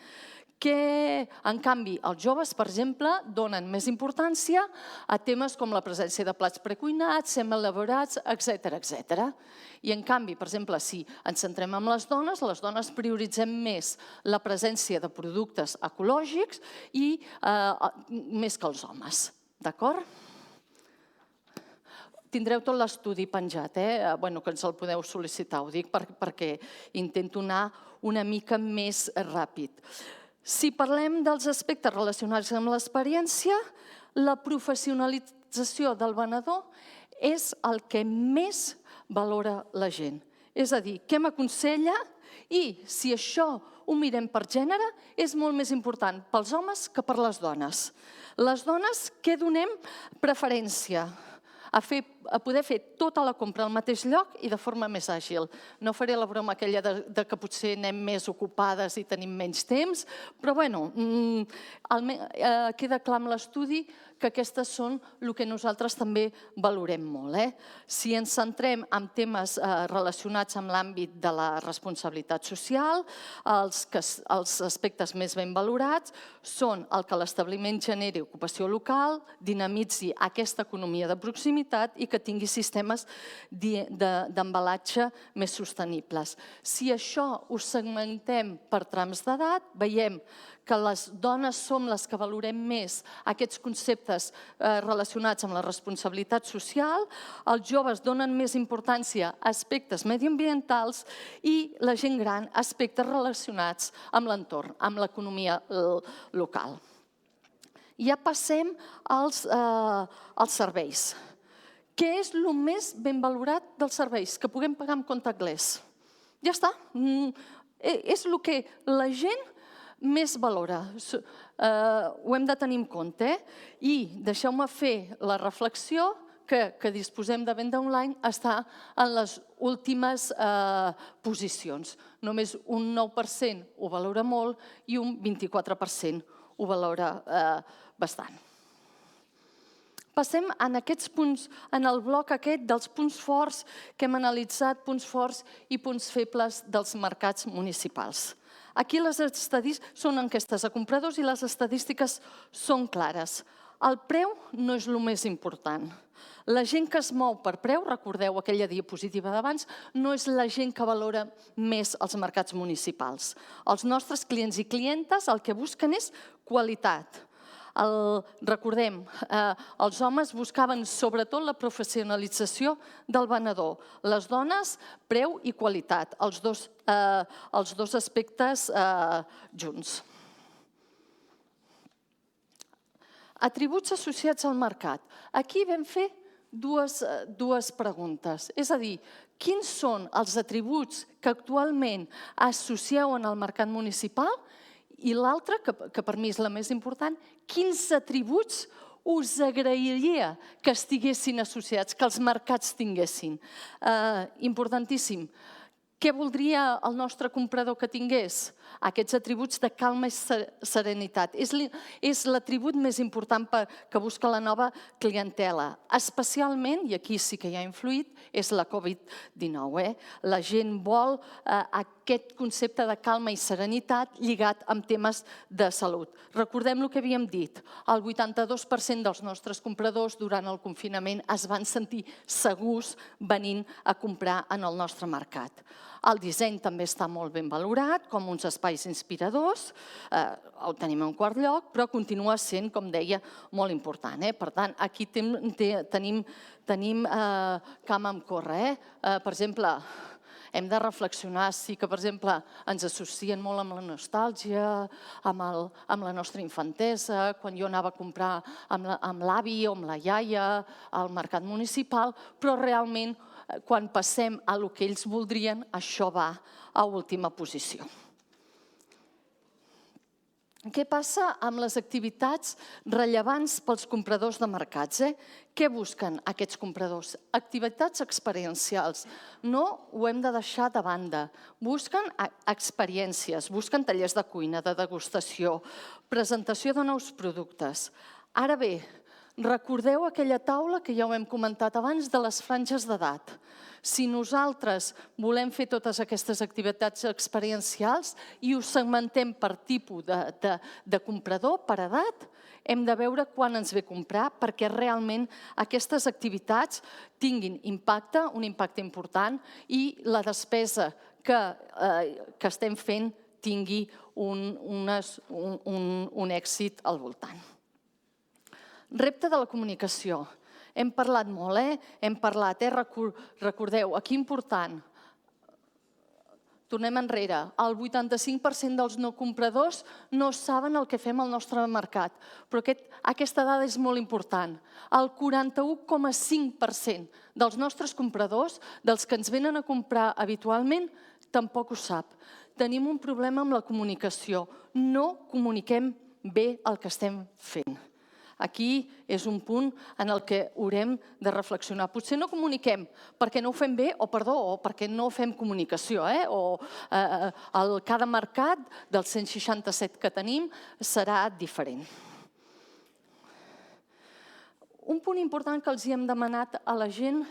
En canvi, els joves, per exemple, donen més importància a temes com la presència de plats precuinats, semielaborats, etc. I en canvi, per exemple, si ens centrem en les dones prioritzem més la presència de productes ecològics i més que els homes. D'acord? Tindreu tot l'estudi penjat, que ens el podeu sol·licitar. Ho dic perquè intento anar una mica més ràpid. Si parlem dels aspectes relacionats amb l'experiència, la professionalització del venedor és el que més valora la gent. És a dir, què m'aconsella i si això ho mirem per gènere és molt més important pels homes que per les dones. Les dones, què donem preferència? A poder fer tota la compra al mateix lloc i de forma més àgil. No faré la broma aquella que potser anem més ocupades i tenim menys temps, però queda clar amb l'estudi que aquestes són el que nosaltres també valorem molt. Si ens centrem en temes relacionats amb l'àmbit de la responsabilitat social, els aspectes més ben valorats són el que l'establiment generi ocupació local, dinamitzi aquesta economia de proximitat i que tingui sistemes d'embalatge més sostenibles. Si això ho segmentem per trams d'edat, veiem que les dones som les que valorem més aquests conceptes relacionats amb la responsabilitat social, els joves donen més importància a aspectes mediambientals i la gent gran a aspectes relacionats amb l'entorn, amb l'economia local. Ja passem als serveis. Què és el més ben valorat dels serveis? Que puguem pagar amb contactless. Ja està. És el que la gent més valora. Ho hem de tenir en compte. I deixeu-me fer la reflexió que disposem de venda online està en les últimes posicions. Només un 9% ho valora molt i un 24% ho valora bastant. Passem en aquests punts, en el bloc aquest dels punts forts que hem analitzat, punts forts i punts febles dels mercats municipals. Aquí les estadístiques són enquestes a compradors i les estadístiques són clares. El preu no és el més important. La gent que es mou per preu, recordeu aquella diapositiva d'abans, no és la gent que valora més els mercats municipals. Els nostres clients i clientes el que busquen és qualitat. Recordem, els homes buscaven sobretot la professionalització del venedor. Les dones, preu i qualitat, els dos aspectes junts. Atributs associats al mercat. Aquí vam fer dues preguntes. És a dir, quins són els atributs que actualment associeu en el mercat municipal? I l'altra, que per mi és la més important, quins atributs us agrairia que estiguessin associats, que els mercats tinguessin? Importantíssim. Què voldria el nostre comprador que tingués? Aquests atributs de calma i serenitat. És l'atribut més important que busca la nova clientela. Especialment, i aquí sí que hi ha influït, és la Covid-19. La gent vol aquest concepte de calma i serenitat lligat amb temes de salut. Recordem el que havíem dit. El 82% dels nostres compradors durant el confinament es van sentir segurs venint a comprar en el nostre mercat. El disseny també està molt ben valorat, com uns espais inspiradors, el tenim en quart lloc, però continua sent, com deia, molt important. Per tant, aquí tenim camp amb córrer. Per exemple, hem de reflexionar, sí que, per exemple, ens associen molt amb la nostàlgia, amb la nostra infantesa, quan jo anava a comprar amb l'avi o amb la iaia al mercat municipal, però realment, quan passem a el que ells voldrien, això va a última posició. Què passa amb les activitats rellevants pels compradors de mercats? Què busquen aquests compradors? Activitats experiencials. No ho hem de deixar de banda. Busquen experiències, busquen tallers de cuina, de degustació, presentació de nous productes. Ara bé, recordeu aquella taula que ja ho hem comentat abans de les franges d'edat. Si nosaltres volem fer totes aquestes activitats experiencials i ho segmentem per tipus de comprador, per edat, hem de veure quan ens ve comprar perquè realment aquestes activitats tinguin impacte, un impacte important, i la despesa que estem fent tingui un èxit al voltant. Repte de la comunicació. Hem parlat molt, hem parlat, recordeu, aquí important, tornem enrere, el 85% dels no compradors no saben el que fem al nostre mercat, però aquesta dada és molt important. El 41,5% dels nostres compradors, dels que ens venen a comprar habitualment, tampoc ho sap. Tenim un problema amb la comunicació. No comuniquem bé el que estem fent. Aquí és un punt en el que haurem de reflexionar. Potser no comuniquem perquè no ho fem bé o perquè no fem comunicació. Cada mercat dels 167 que tenim serà diferent. Un punt important que els hem demanat a la gent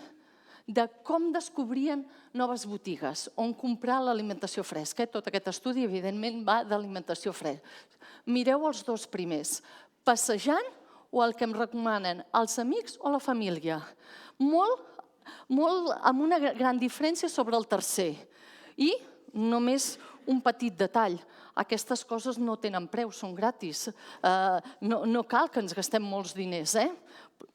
de com descobrien noves botigues on comprar l'alimentació fresca. Tot aquest estudi, evidentment, va d'alimentació fresca. Mireu els dos primers. Passejant o el que em recomanen els amics o la família. Molt amb una gran diferència sobre el tercer. I només un petit detall. Aquestes coses no tenen preu, són gratis. No cal que ens gastem molts diners.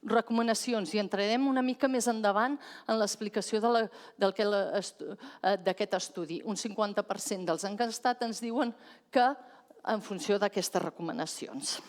Recomanacions, i entrarem una mica més endavant en l'explicació d'aquest estudi. Un 50% dels enquestats ens diuen que en funció d'aquestes recomanacions.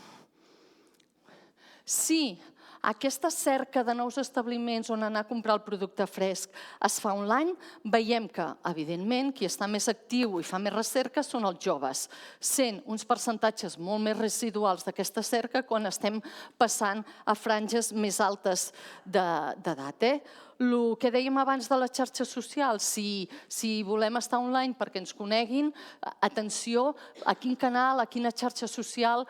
Si aquesta cerca de nous establiments on anar a comprar el producte fresc es fa online, veiem que, evidentment, qui està més actiu i fa més recerca són els joves, sent uns percentatges molt més residuals d'aquesta cerca quan estem passant a franges més altes d'edat. El que dèiem abans de les xarxes socials, si volem estar online perquè ens coneguin, atenció a quin canal, a quina xarxa social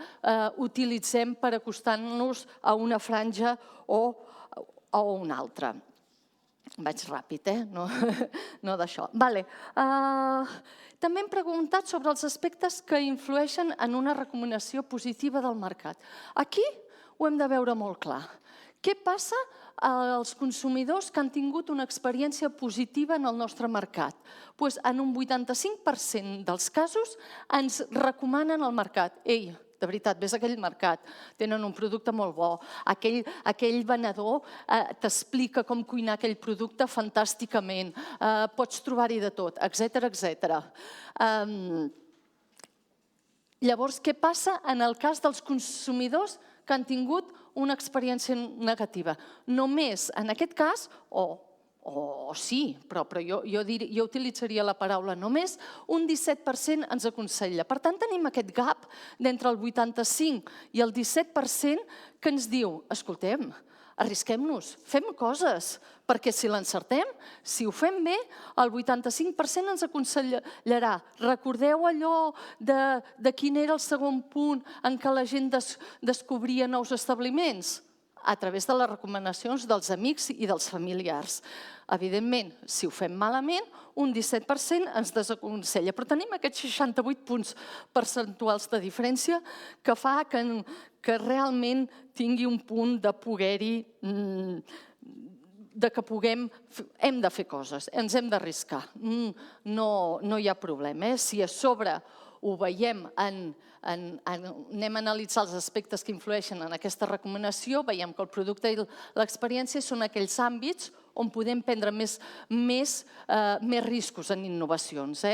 utilitzem per acostar-nos a una franja o a una altra. Vaig ràpid, no d'això. També hem preguntat sobre els aspectes que influeixen en una recomanació positiva del mercat. Aquí ho hem de veure molt clar. Què passa als consumidors que han tingut una experiència positiva en el nostre mercat? En un 85% dels casos ens recomanen el mercat. Ei, de veritat, vés a aquell mercat, tenen un producte molt bo, aquell venedor t'explica com cuinar aquell producte fantàsticament, pots trobar-hi de tot, etcètera. Llavors, què passa en el cas dels consumidors que han tingut una experiència negativa? Només en aquest cas, o sí, però jo utilitzaria la paraula només, un 17% ens aconsella. Per tant, tenim aquest gap d'entre el 85% i el 17% que ens diu, escoltem, arrisquem-nos, fem coses, perquè si l'encertem, si ho fem bé, el 85% ens aconsellarà. Recordeu allò de quin era el segon punt en què la gent descobria nous establiments? A través de les recomanacions dels amics i dels familiars. Evidentment, si ho fem malament, un 17% ens desaconsella, però tenim aquests 68 punts percentuals de diferència que fa que realment tingui un punt de poder-hi, de que hem de fer coses, ens hem d'arriscar. No hi ha problema. Si a sobre ho veiem anem a analitzar els aspectes que influeixen en aquesta recomanació, veiem que el producte i l'experiència són aquells àmbits on podem prendre més riscos en innovacions.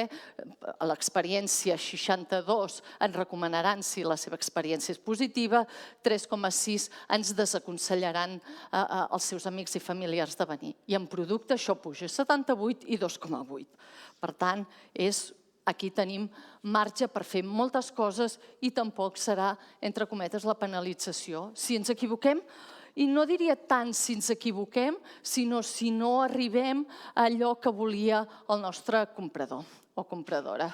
L'experiència 62 ens recomanaran si la seva experiència és positiva, 3,6 ens desaconsellaran als seus amics i familiars de venir. I en producte això puja 78 i 2,8. Per tant, aquí tenim marge per fer moltes coses i tampoc serà, entre cometes, la penalització. Si ens equivoquem, i no diria tant si ens equivoquem, sinó si no arribem a allò que volia el nostre comprador o compradora.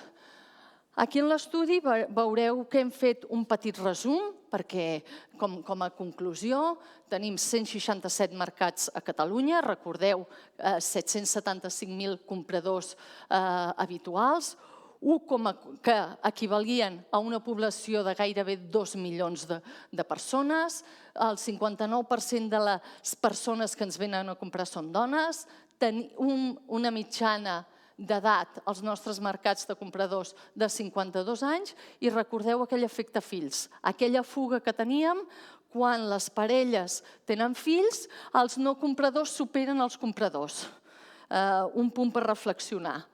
Aquí en l'estudi veureu que hem fet un petit resum, perquè com a conclusió tenim 167 mercats a Catalunya, recordeu, 775.000 compradors habituals, que equivalien a una població de gairebé 2 milions de persones, el 59% de les persones que ens venen a comprar són dones, una mitjana d'edat als nostres mercats de compradors de 52 anys i recordeu aquell efecte fills, aquella fuga que teníem quan les parelles tenen fills, els no compradors superen els compradors. Un punt per reflexionar.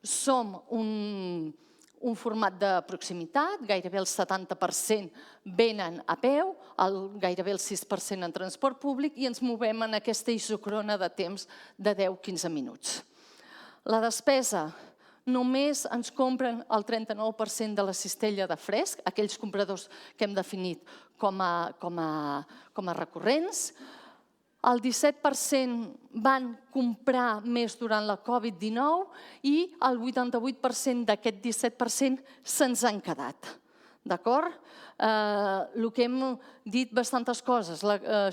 Som un format de proximitat, gairebé el 70% venen a peu, gairebé el 6% en transport públic i ens movem en aquesta isòcrona de temps de 10-15 minuts. La despesa, només ens compren el 39% de la cistella de fresc, aquells compradors que hem definit com a recurrents. El 17% van comprar més durant la Covid-19 i el 88% d'aquest 17% se'ns han quedat. D'acord? El que hem dit bastantes coses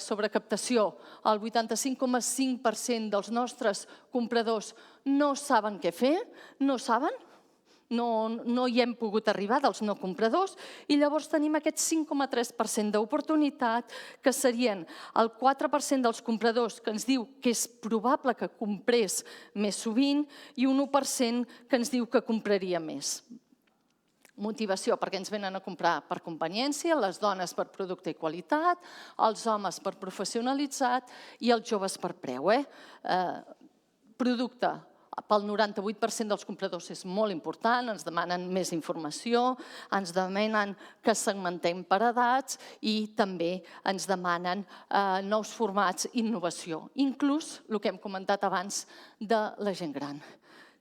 sobre captació. El 85,5% dels nostres compradors no saben què fer, no saben, no hi hem pogut arribar dels no compradors i llavors tenim aquest 5,3% d'oportunitat que serien el 4% dels compradors que ens diu que és probable que comprés més sovint i un 1% que ens diu que compraria més. Motivació, perquè ens venen a comprar per conveniència, les dones per producte i qualitat, els homes per professionalitzat i els joves per preu. Producte, pel 98% dels compradors és molt important, ens demanen més informació, ens demanen que segmentem per edats i també ens demanen nous formats i innovació, inclús el que hem comentat abans de la gent gran.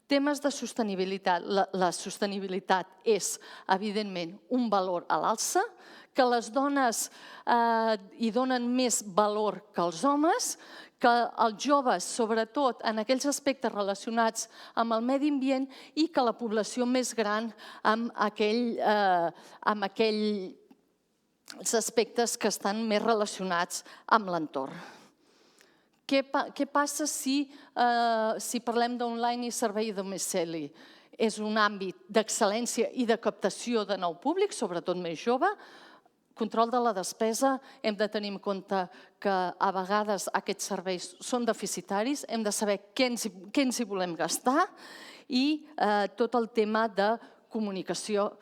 Temes de sostenibilitat. La sostenibilitat és, evidentment, un valor a l'alça, que les dones hi donen més valor que els homes, que els joves, sobretot en aquells aspectes relacionats amb el medi ambient, i que la població més gran amb aquells aspectes que estan més relacionats amb l'entorn. Què passa si parlem d'online i servei a domicili? És un àmbit d'excel·lència i de captació de nou públic, sobretot més jove. Control de la despesa, hem de tenir en compte que a vegades aquests serveis són deficitaris, hem de saber què ens hi volem gastar i tot el tema de comunicació,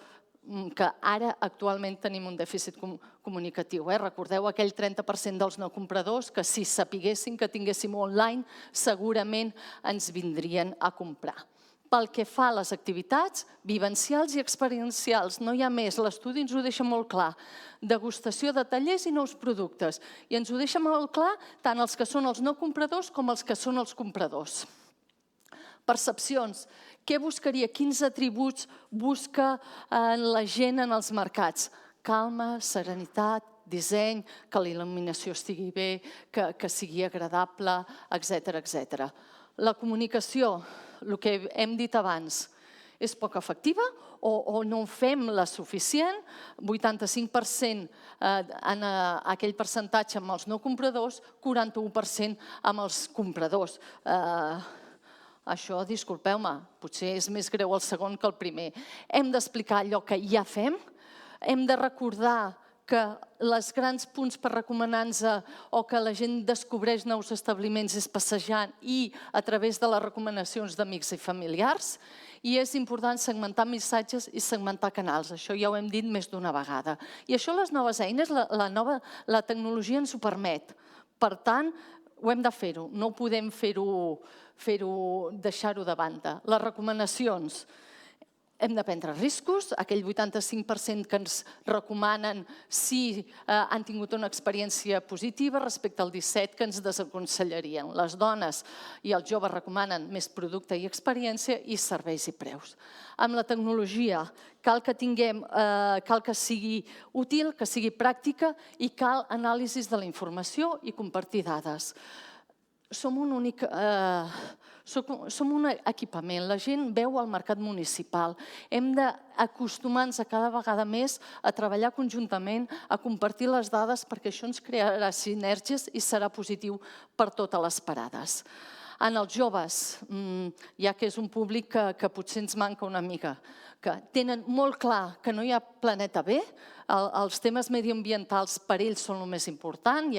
que ara actualment tenim un dèficit comunicatiu. Recordeu aquell 30% dels no compradors que si sapiguessin que tinguéssim online segurament ens vindrien a comprar. Pel que fa a les activitats vivencials i experiencials, no hi ha més, l'estudi ens ho deixa molt clar. Degustació de tallers i nous productes. I ens ho deixa molt clar tant els que són els no compradors com els que són els compradors. Percepcions. Què buscaria? Quins atributs busca la gent en els mercats? Calma, serenitat, disseny, que la il·luminació estigui bé, que sigui agradable, etc. La comunicació, el que hem dit abans, és poc efectiva o no en fem la suficient? 85% en aquell percentatge amb els no compradors, 41% amb els compradors. Això, disculpeu-me, potser és més greu el segon que el primer. Hem d'explicar allò que ja fem, hem de recordar que els grans punts per recomanar-nos o que la gent descobreix nous establiments és passejant i a través de les recomanacions d'amics i familiars, i és important segmentar missatges i segmentar canals. Això ja ho hem dit més d'una vegada. I això les noves eines, la tecnologia ens ho permet. Per tant, ho hem de fer-ho, no podem deixar-ho de banda. Les recomanacions. Hem de prendre riscos, aquell 85% que ens recomanen si han tingut una experiència positiva respecte al 17% que ens desaconsellarien. Les dones i els joves recomanen més producte i experiència i serveis i preus. Amb la tecnologia cal que sigui útil, que sigui pràctica i cal anàlisis de la informació i compartir dades. Som un equipament, la gent veu el mercat municipal. Hem d'acostumar-nos cada vegada més a treballar conjuntament, a compartir les dades, perquè això ens crearà sinergies i serà positiu per totes les parades. En els joves, ja que és un públic que potser ens manca una mica, que tenen molt clar que no hi ha planeta B, els temes mediambientals per ells són el més important,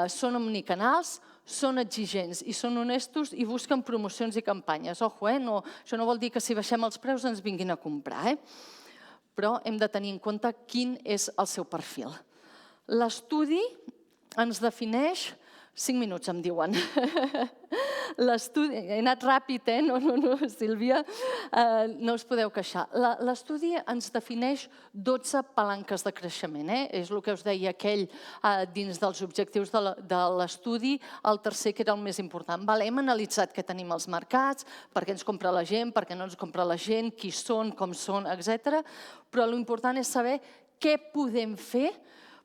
són omnicanals, són exigents i són honestos i busquen promocions i campanyes. Ojo, això no vol dir que si baixem els preus ens vinguin a comprar, però hem de tenir en compte quin és el seu perfil. L'estudi ens defineix 5 minuts, em diuen. He anat ràpid, no, Sílvia, no us podeu queixar. L'estudi ens defineix 12 palanques de creixement. És el que us deia aquell dins dels objectius de l'estudi, el tercer que era el més important. Hem analitzat què tenim als mercats, per què ens compra la gent, per què no ens compra la gent, qui són, com són, etc. Però l'important és saber què podem fer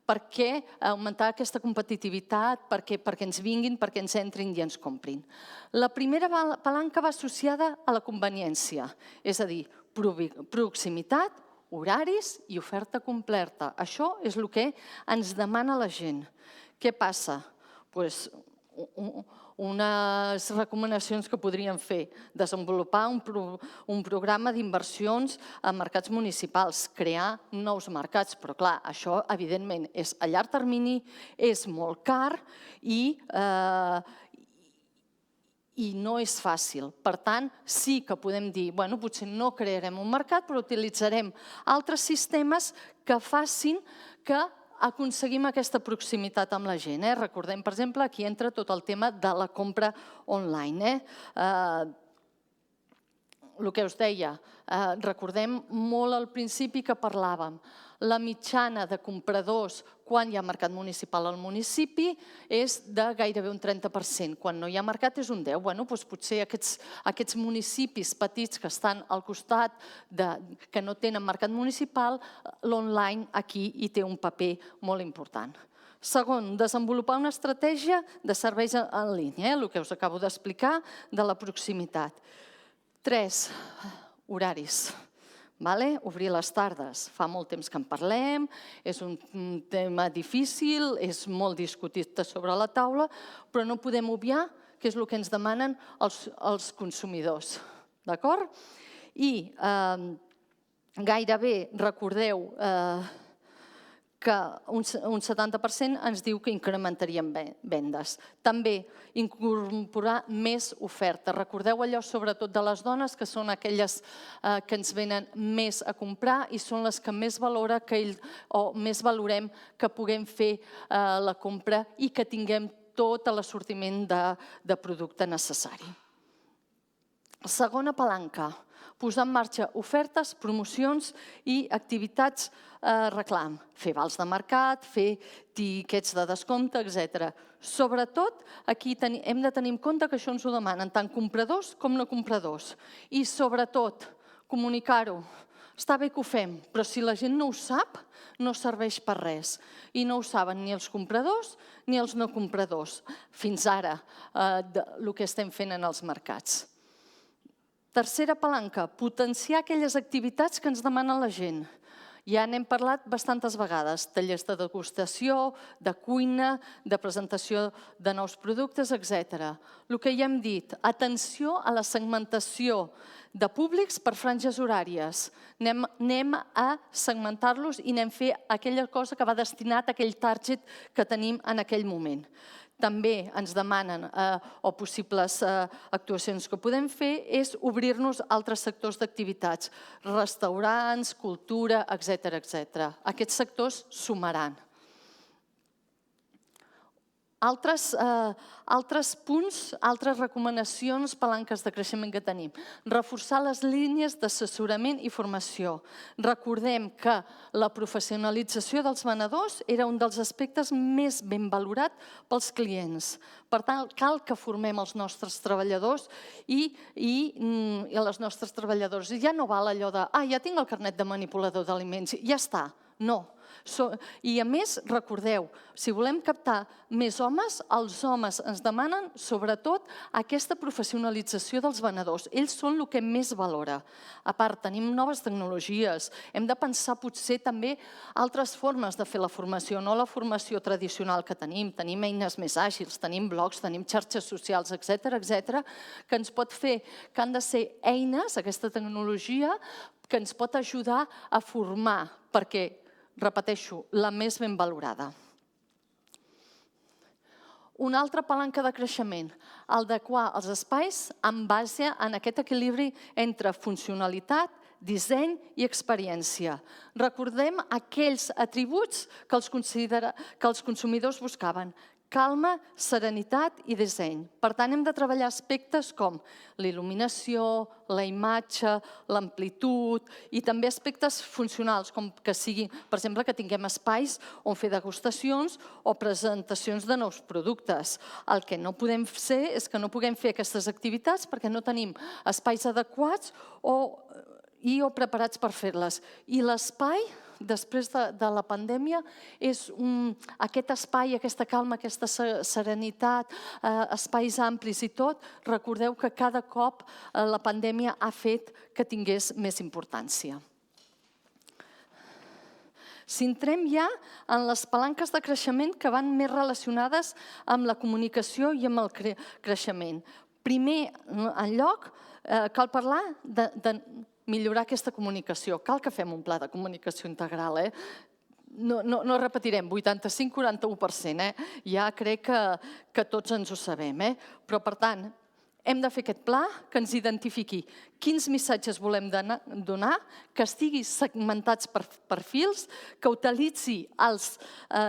perquè augmentar aquesta competitivitat, perquè ens vinguin, perquè ens entrin i ens comprin. La primera palanca va associada a la conveniència, és a dir, proximitat, horaris i oferta completa. Això és el que ens demana la gent. Què passa? Doncs unes recomanacions que podríem fer, desenvolupar un programa d'inversions en mercats municipals, crear nous mercats, però clar, això evidentment és a llarg termini, és molt car i no és fàcil. Per tant, sí que podem dir, potser no crearem un mercat, però utilitzarem altres sistemes que facin que aconseguim aquesta proximitat amb la gent. Recordem, per exemple, aquí entra tot el tema de la compra online. El que us deia, recordem molt al principi que parlàvem, la mitjana de compradors quan hi ha mercat municipal al municipi és de gairebé un 30%. Quan no hi ha mercat és un 10%. Doncs potser aquests municipis petits que estan al costat, que no tenen mercat municipal, l'online aquí hi té un paper molt important. Segon, desenvolupar una estratègia de serveis en línia, el que us acabo d'explicar, de la proximitat. 3, horaris. Obrir les tardes. Fa molt temps que en parlem, és un tema difícil, és molt discutit sobre la taula, però no podem obviar que és el que ens demanen els consumidors. D'acord? I gairebé, recordeu, que un 70% ens diu que incrementaríem vendes. També incorporar més oferta. Recordeu allò sobretot de les dones, que són aquelles que ens venen més a comprar i són les que més més valorem que puguem fer la compra i que tinguem tot l'assortiment de producte necessari. Segona palanca. Posar en marxa ofertes, promocions i activitats reclam. Fer vals de mercat, fer tiquets de descompte, etc. Sobretot, aquí hem de tenir en compte que això ens ho demanen tant compradors com no compradors. I sobretot, comunicar-ho. Està bé que ho fem, però si la gent no ho sap, no serveix per res. I no ho saben ni els compradors ni els no compradors. Fins ara, el que estem fent en els mercats. Tercera palanca, potenciar aquelles activitats que ens demana la gent. Ja n'hem parlat bastantes vegades, tallers de degustació, de cuina, de presentació de nous productes, etc. El que ja hem dit, atenció a la segmentació de públics per franges horàries. Anem a segmentar-los i anem a fer aquella cosa que va destinat a aquell target que tenim en aquell moment. També ens demanen, o possibles actuacions que podem fer, és obrir-nos a altres sectors d'activitats, restaurants, cultura, etc. Aquests sectors sumaran. Altres punts, altres recomanacions, palanques de creixement que tenim. Reforçar les línies d'assessorament i formació. Recordem que la professionalització dels venedors era un dels aspectes més ben valorat pels clients. Per tant, cal que formem els nostres treballadors i les nostres treballadores. I ja no val allò de, ja tinc el carnet de manipulador d'aliments, ja està. No. I a més, recordeu, si volem captar més homes, els homes ens demanen sobretot aquesta professionalització dels venedors. Ells són el que més valora. A part, tenim noves tecnologies, hem de pensar potser també altres formes de fer la formació, no la formació tradicional que tenim eines més àgils, tenim blogs, tenim xarxes socials, etc., que ens pot fer, que han de ser eines, aquesta tecnologia, que ens pot ajudar a formar, perquè repeteixo, la més ben valorada. Una altra palanca de creixement, adequar els espais en base a aquest equilibri entre funcionalitat, disseny i experiència. Recordem aquells atributs que els consumidors buscaven. Calma, serenitat i disseny. Per tant, hem de treballar aspectes com la il·luminació, la imatge, l'amplitud i també aspectes funcionals, com que sigui, per exemple, que tinguem espais on fer degustacions o presentacions de nous productes. El que no podem fer és que no puguem fer aquestes activitats perquè no tenim espais adequats o preparats per fer-les. I l'espai, després de la pandèmia, és aquest espai, aquesta calma, aquesta serenitat, espais amplis i tot. Recordeu que cada cop la pandèmia ha fet que tingués més importància. Si entrem ja en les palanques de creixement que van més relacionades amb la comunicació i amb el creixement. Primer lloc, cal parlar de millorar aquesta comunicació. Cal que fem un pla de comunicació integral. No repetirem, 85-41%. Ja crec que tots ens ho sabem. Però, per tant, hem de fer aquest pla que ens identifiqui quins missatges volem donar, que estigui segmentats per perfils, que utilitzi els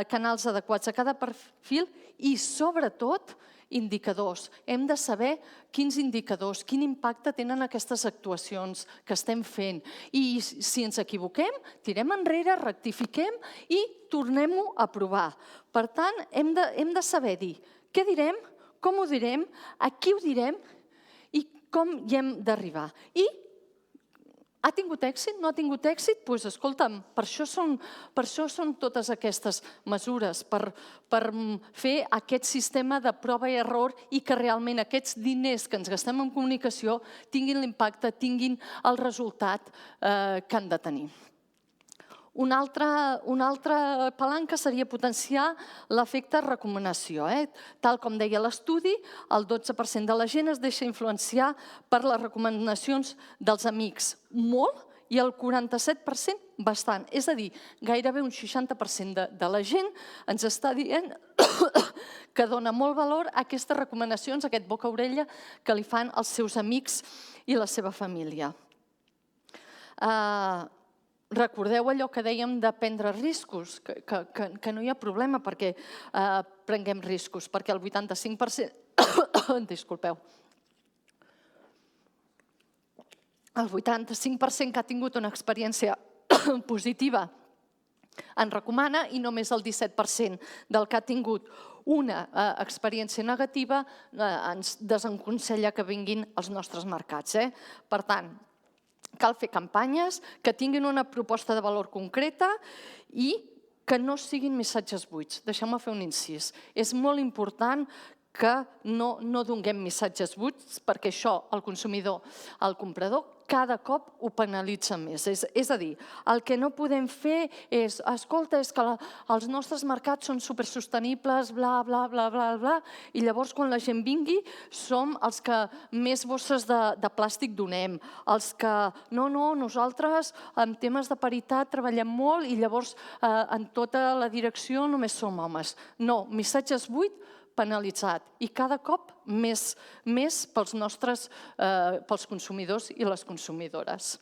canals adequats a cada perfil i, sobretot, indicadors. Hem de saber quins indicadors, quin impacte tenen aquestes actuacions que estem fent. I si ens equivoquem, tirem enrere, rectifiquem i tornem-ho a provar. Per tant, hem de saber dir què direm, com ho direm, a qui ho direm i com hi hem d'arribar. I Ha tingut èxit? No ha tingut èxit? Doncs escolta'm, per això són totes aquestes mesures, per fer aquest sistema de prova i error i que realment aquests diners que ens gastem en comunicació tinguin l'impacte, tinguin el resultat que han de tenir. Una altra palanca seria potenciar l'efecte recomanació. Tal com deia l'estudi, el 12% de la gent es deixa influenciar per les recomanacions dels amics, molt, i el 47% bastant. És a dir, gairebé un 60% de la gent ens està dient que dona molt valor a aquestes recomanacions, a aquest boca a orella que li fan els seus amics i la seva família. Recordeu allò que dèiem de prendre riscos, que no hi ha problema perquè prenguem riscos, perquè el 85%... Disculpeu. El 85% que ha tingut una experiència positiva en recomana i només el 17% del que ha tingut una experiència negativa ens desaconsella que vinguin als nostres mercats. Per tant, cal fer campanyes que tinguin una proposta de valor concreta i que no siguin missatges buits. Deixeu-me fer un incís. És molt important que no donem missatges buits perquè això el consumidor, el comprador, cada cop ho penalitza més. És a dir, el que no podem fer és, escolta, és que els nostres mercats són supersostenibles, bla, bla, bla, bla, bla, i llavors quan la gent vingui som els que més bosses de plàstic donem, els que, no, nosaltres en temes de paritat treballem molt i llavors en tota la direcció només som homes. No, missatges buits, penalitzat i cada cop més pels consumidors i les consumidores.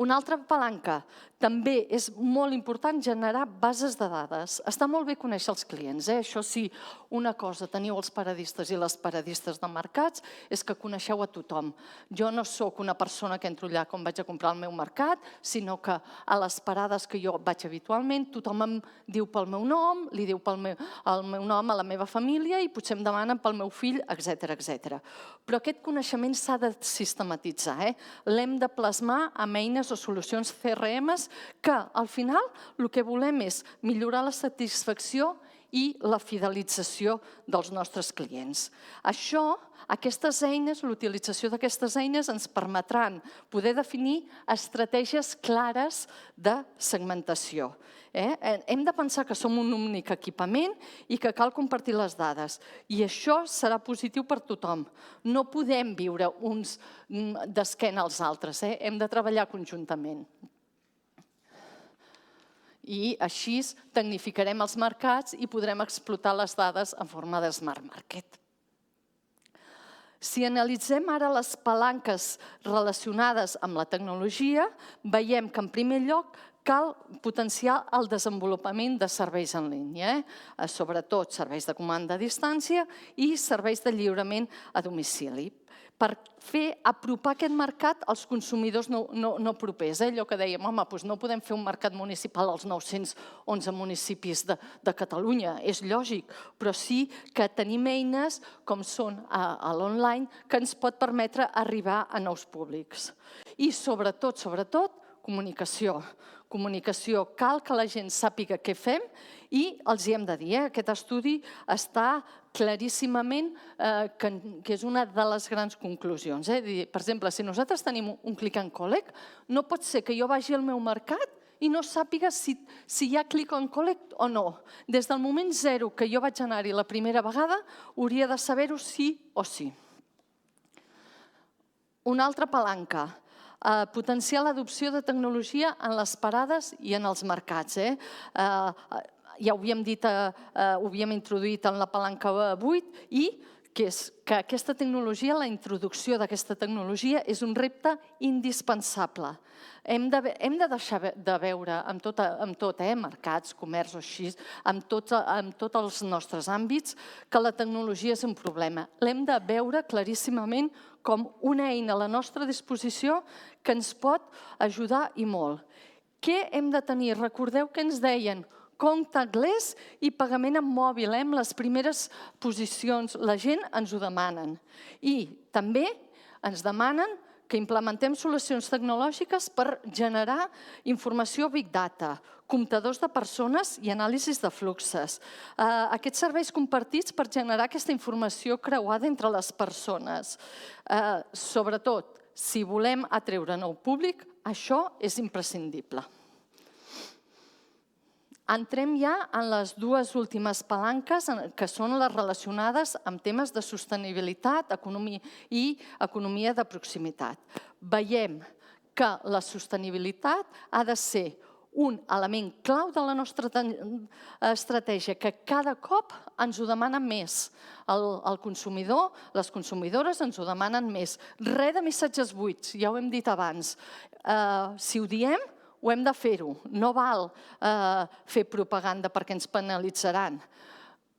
Una altra palanca, també és molt important generar bases de dades. Està molt bé conèixer els clients. Això sí, una cosa, teniu els paradistes i les paradistes de mercats, és que coneixeu a tothom. Jo no sóc una persona que entro allà quan vaig a comprar al meu mercat, sinó que a les parades que jo vaig habitualment, tothom em diu pel meu nom, li diu el meu nom a la meva família i potser em demanen pel meu fill, etc. Però aquest coneixement s'ha de sistematitzar. L'hem de plasmar amb eines o solucions CRMs que al final el que volem és millorar la satisfacció i la fidelització dels nostres clients. Aquestes eines, l'utilització d'aquestes eines ens permetran poder definir estratègies clares de segmentació. Hem de pensar que som un únic equipament i que cal compartir les dades. I això serà positiu per tothom. No podem viure uns d'esquena als altres. Hem de treballar conjuntament. I així tecnificarem els mercats i podrem explotar les dades en forma de Smart Market. Si analitzem ara les palanques relacionades amb la tecnologia, veiem que en primer lloc cal potenciar el desenvolupament de serveis en línia, sobretot serveis de comanda a distància i serveis de lliurament a domicili, per apropar aquest mercat als consumidors no propers. Allò que dèiem, home, doncs no podem fer un mercat municipal als 911 municipis de Catalunya, és lògic, però sí que tenim eines com són a l'online que ens pot permetre arribar a nous públics. I sobretot, comunicació. Comunicació. Cal que la gent sàpiga què fem i els hi hem de dir. Aquest estudi està claríssimament que és una de les grans conclusions. Per exemple, si nosaltres tenim un click and collect, no pot ser que jo vagi al meu mercat i no sàpiga si hi ha click and collect o no. Des del moment zero que jo vaig anar-hi la primera vegada, hauria de saber-ho sí o sí. Una altra palanca. Potenciar l'adopció de tecnologia en les parades i en els mercats. Ja ho havíem dit, ho havíem introduït en la palanca 8 i que aquesta tecnologia, la introducció d'aquesta tecnologia és un repte indispensable. Hem de deixar de veure amb tot, mercats, comerç o així, amb tots els nostres àmbits, que la tecnologia és un problema. L'hem de veure claríssimament com una eina a la nostra disposició que ens pot ajudar i molt. Què hem de tenir? Recordeu que ens deien contactless i pagament amb mòbil, amb les primeres posicions. La gent ens ho demanen. I també ens demanen que implementem solucions tecnològiques per generar informació Big Data, comptadors de persones i anàlisis de fluxes. Aquests serveis compartits per generar aquesta informació creuada entre les persones. Sobretot, si volem atreure nou públic, això és imprescindible. Entrem ja en les dues últimes palanques, que són les relacionades amb temes de sostenibilitat i economia de proximitat. Veiem que la sostenibilitat ha de ser un element clau de la nostra estratègia, que cada cop ens ho demanen més. El consumidor, les consumidores ens ho demanen més. Res de missatges buits, ja ho hem dit abans. Si ho diem, ho hem de fer-ho. No val fer propaganda perquè ens penalitzaran.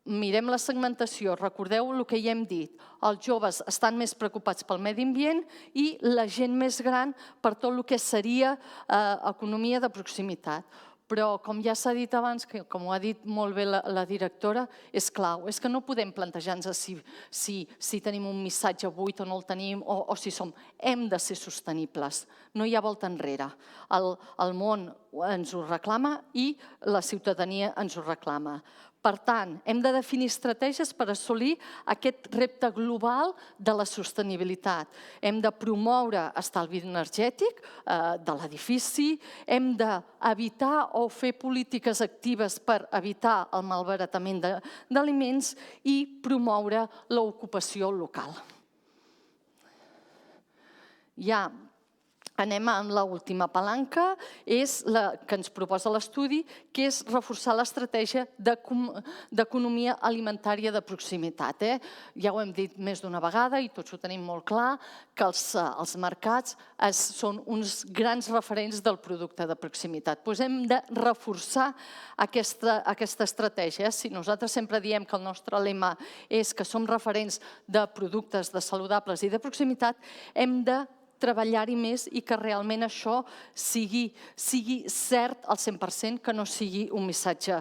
Mirem la segmentació, recordeu el que ja hem dit. Els joves estan més preocupats pel medi ambient i la gent més gran per tot el que seria economia de proximitat. Però, com ja s'ha dit abans, com ho ha dit molt bé la directora, és clau. És que no podem plantejar-nos si tenim un missatge buit o no el tenim, o si som. Hem de ser sostenibles. No hi ha volta enrere. El món ens ho reclama i la ciutadania ens ho reclama. Per tant, hem de definir estratègies per assolir aquest repte global de la sostenibilitat. Hem de promoure estalvi energètic de l'edifici, hem d'evitar o fer polítiques actives per evitar el malbaratament d'aliments i promoure l'ocupació local. Ja anem amb l'última palanca, és la que ens proposa l'estudi, que és reforçar l'estratègia d'economia alimentària de proximitat. Ja ho hem dit més d'una vegada i tots ho tenim molt clar, que els mercats són uns grans referents del producte de proximitat. Doncs hem de reforçar aquesta estratègia. Si nosaltres sempre diem que el nostre lema és que som referents de productes saludables i de proximitat, hem de treballar-hi més i que realment això sigui cert al 100%, que no sigui un missatge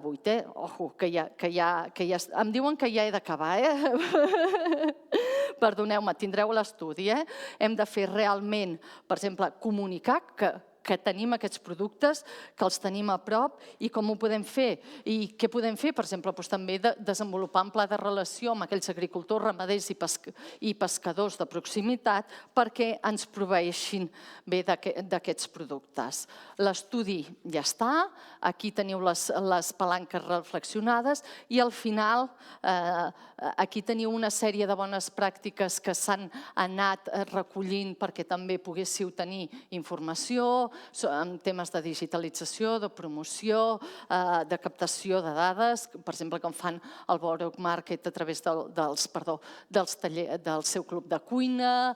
buit. Ojo, que em diuen que ja he d'acabar, Perdoneu-me, tindreu l'estudi. Hem de fer realment, per exemple, comunicar que tenim aquests productes, que els tenim a prop i com ho podem fer. I què podem fer? Per exemple, també desenvolupar un pla de relació amb aquells agricultors, ramaders i pescadors de proximitat perquè ens proveeixin bé d'aquests productes. L'estudi ja està, aquí teniu les palanques reflexionades i al final aquí teniu una sèrie de bones pràctiques que s'han anat recollint perquè també poguéssiu tenir informació, en temes de digitalització, de promoció, de captació de dades, per exemple, com fan el Borough Market a través del seu club de cuina,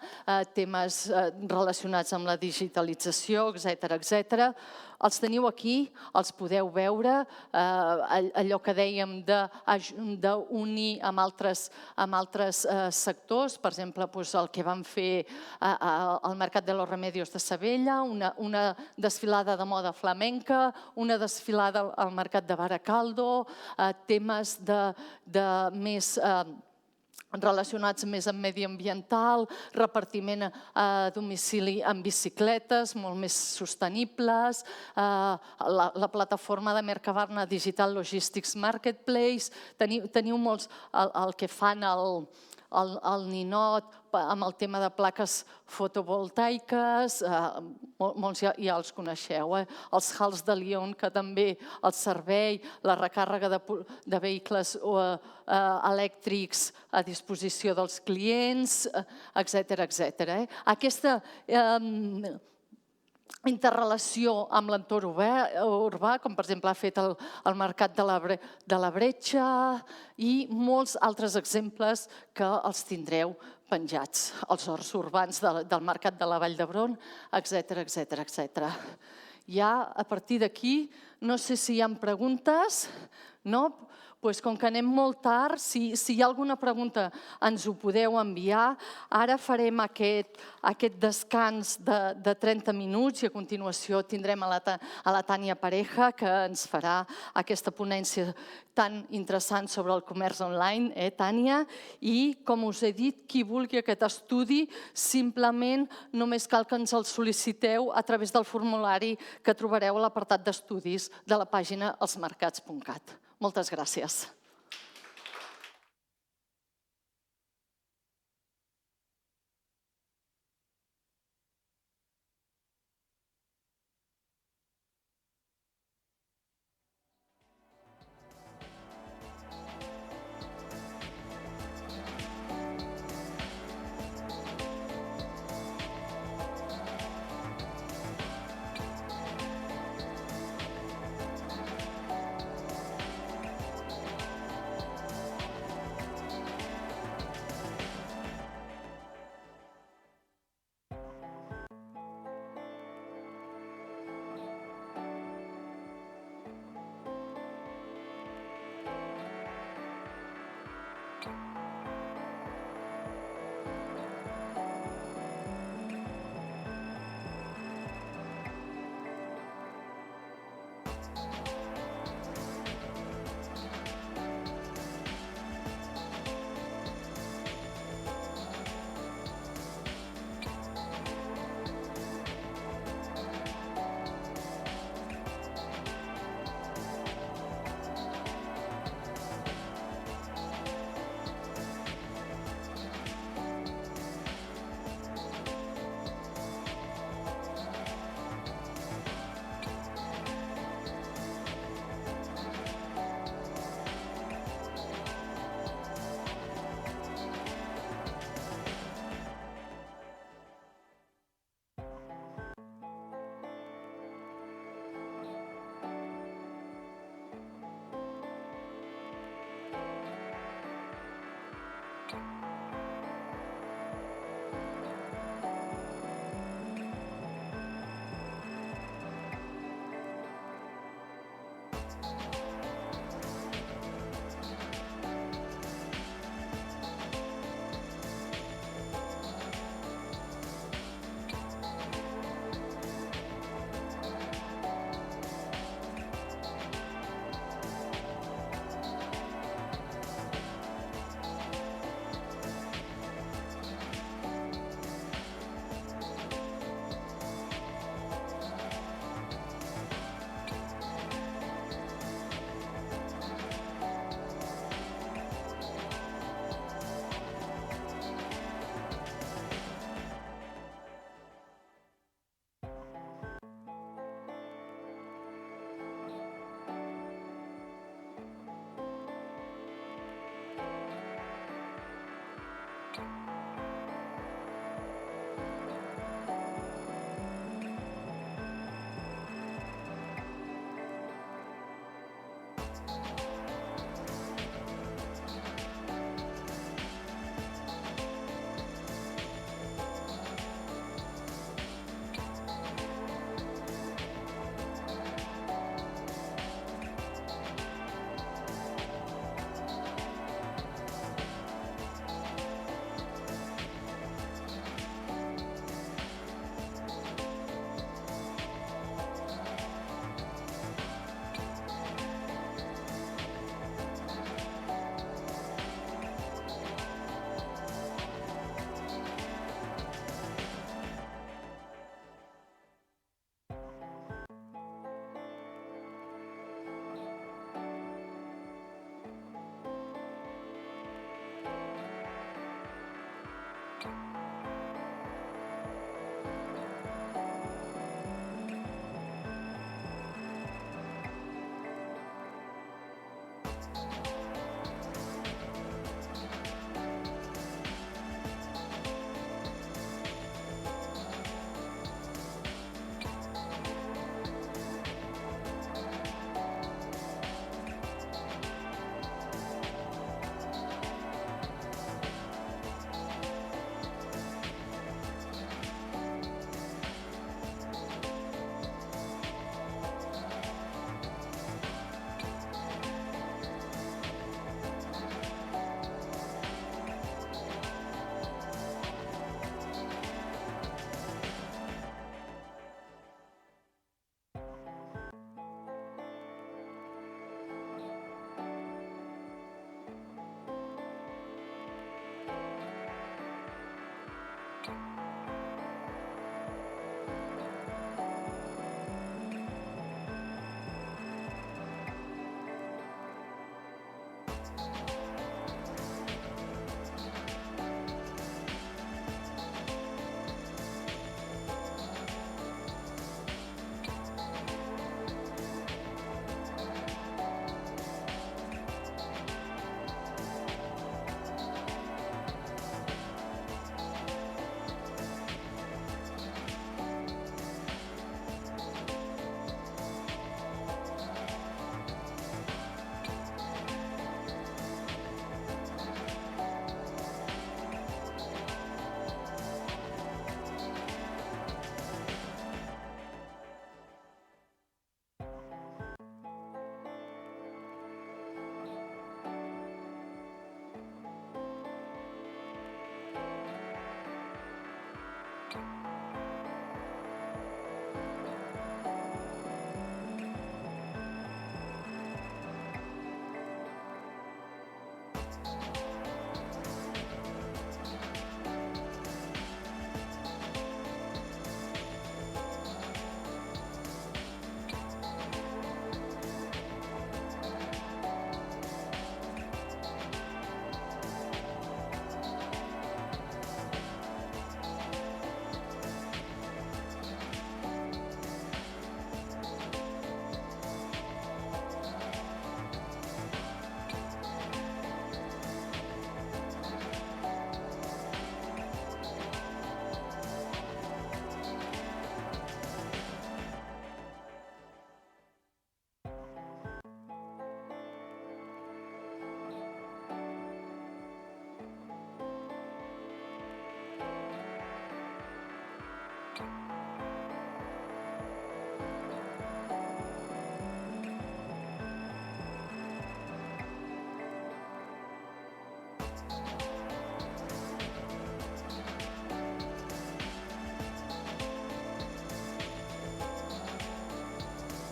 temes relacionats amb la digitalització, etcètera. Els teniu aquí, els podeu veure, allò que dèiem d'unir amb altres sectors, per exemple, el que van fer al Mercat de los Remedios de Sevilla, una desfilada de moda flamenca, una desfilada al Mercat de Baracaldo, temes més relacionats més amb mediambiental, repartiment a domicili amb bicicletes, molt més sostenibles, la plataforma de Mercabarna Digital Logistics Marketplace, teniu molts el que fan el Ninot amb el tema de plaques fotovoltaiques, molts ja els coneixeu, els Halls de Lyon, que també el servei, la recàrrega de vehicles elèctrics a disposició dels clients, etcètera. Aquesta interrelació amb l'entorn urbà, com per exemple ha fet el Mercat de la Bretxa i molts altres exemples que els tindreu penjats, els horts urbans del Mercat de la Vall d'Hebron, etcètera. Ja a partir d'aquí, no sé si hi ha preguntes, no? Com que anem molt tard, si hi ha alguna pregunta ens ho podeu enviar. Ara farem aquest descans de 30 minuts i a continuació tindrem a la Tània Pareja, que ens farà aquesta ponència tan interessant sobre el comerç online, Tània? I, com us he dit, qui vulgui aquest estudi, simplement només cal que ens el sol·liciteu a través del formulari que trobareu a l'apartat d'estudis de la pàgina elsmercats.cat. Moltes gràcies. aquí.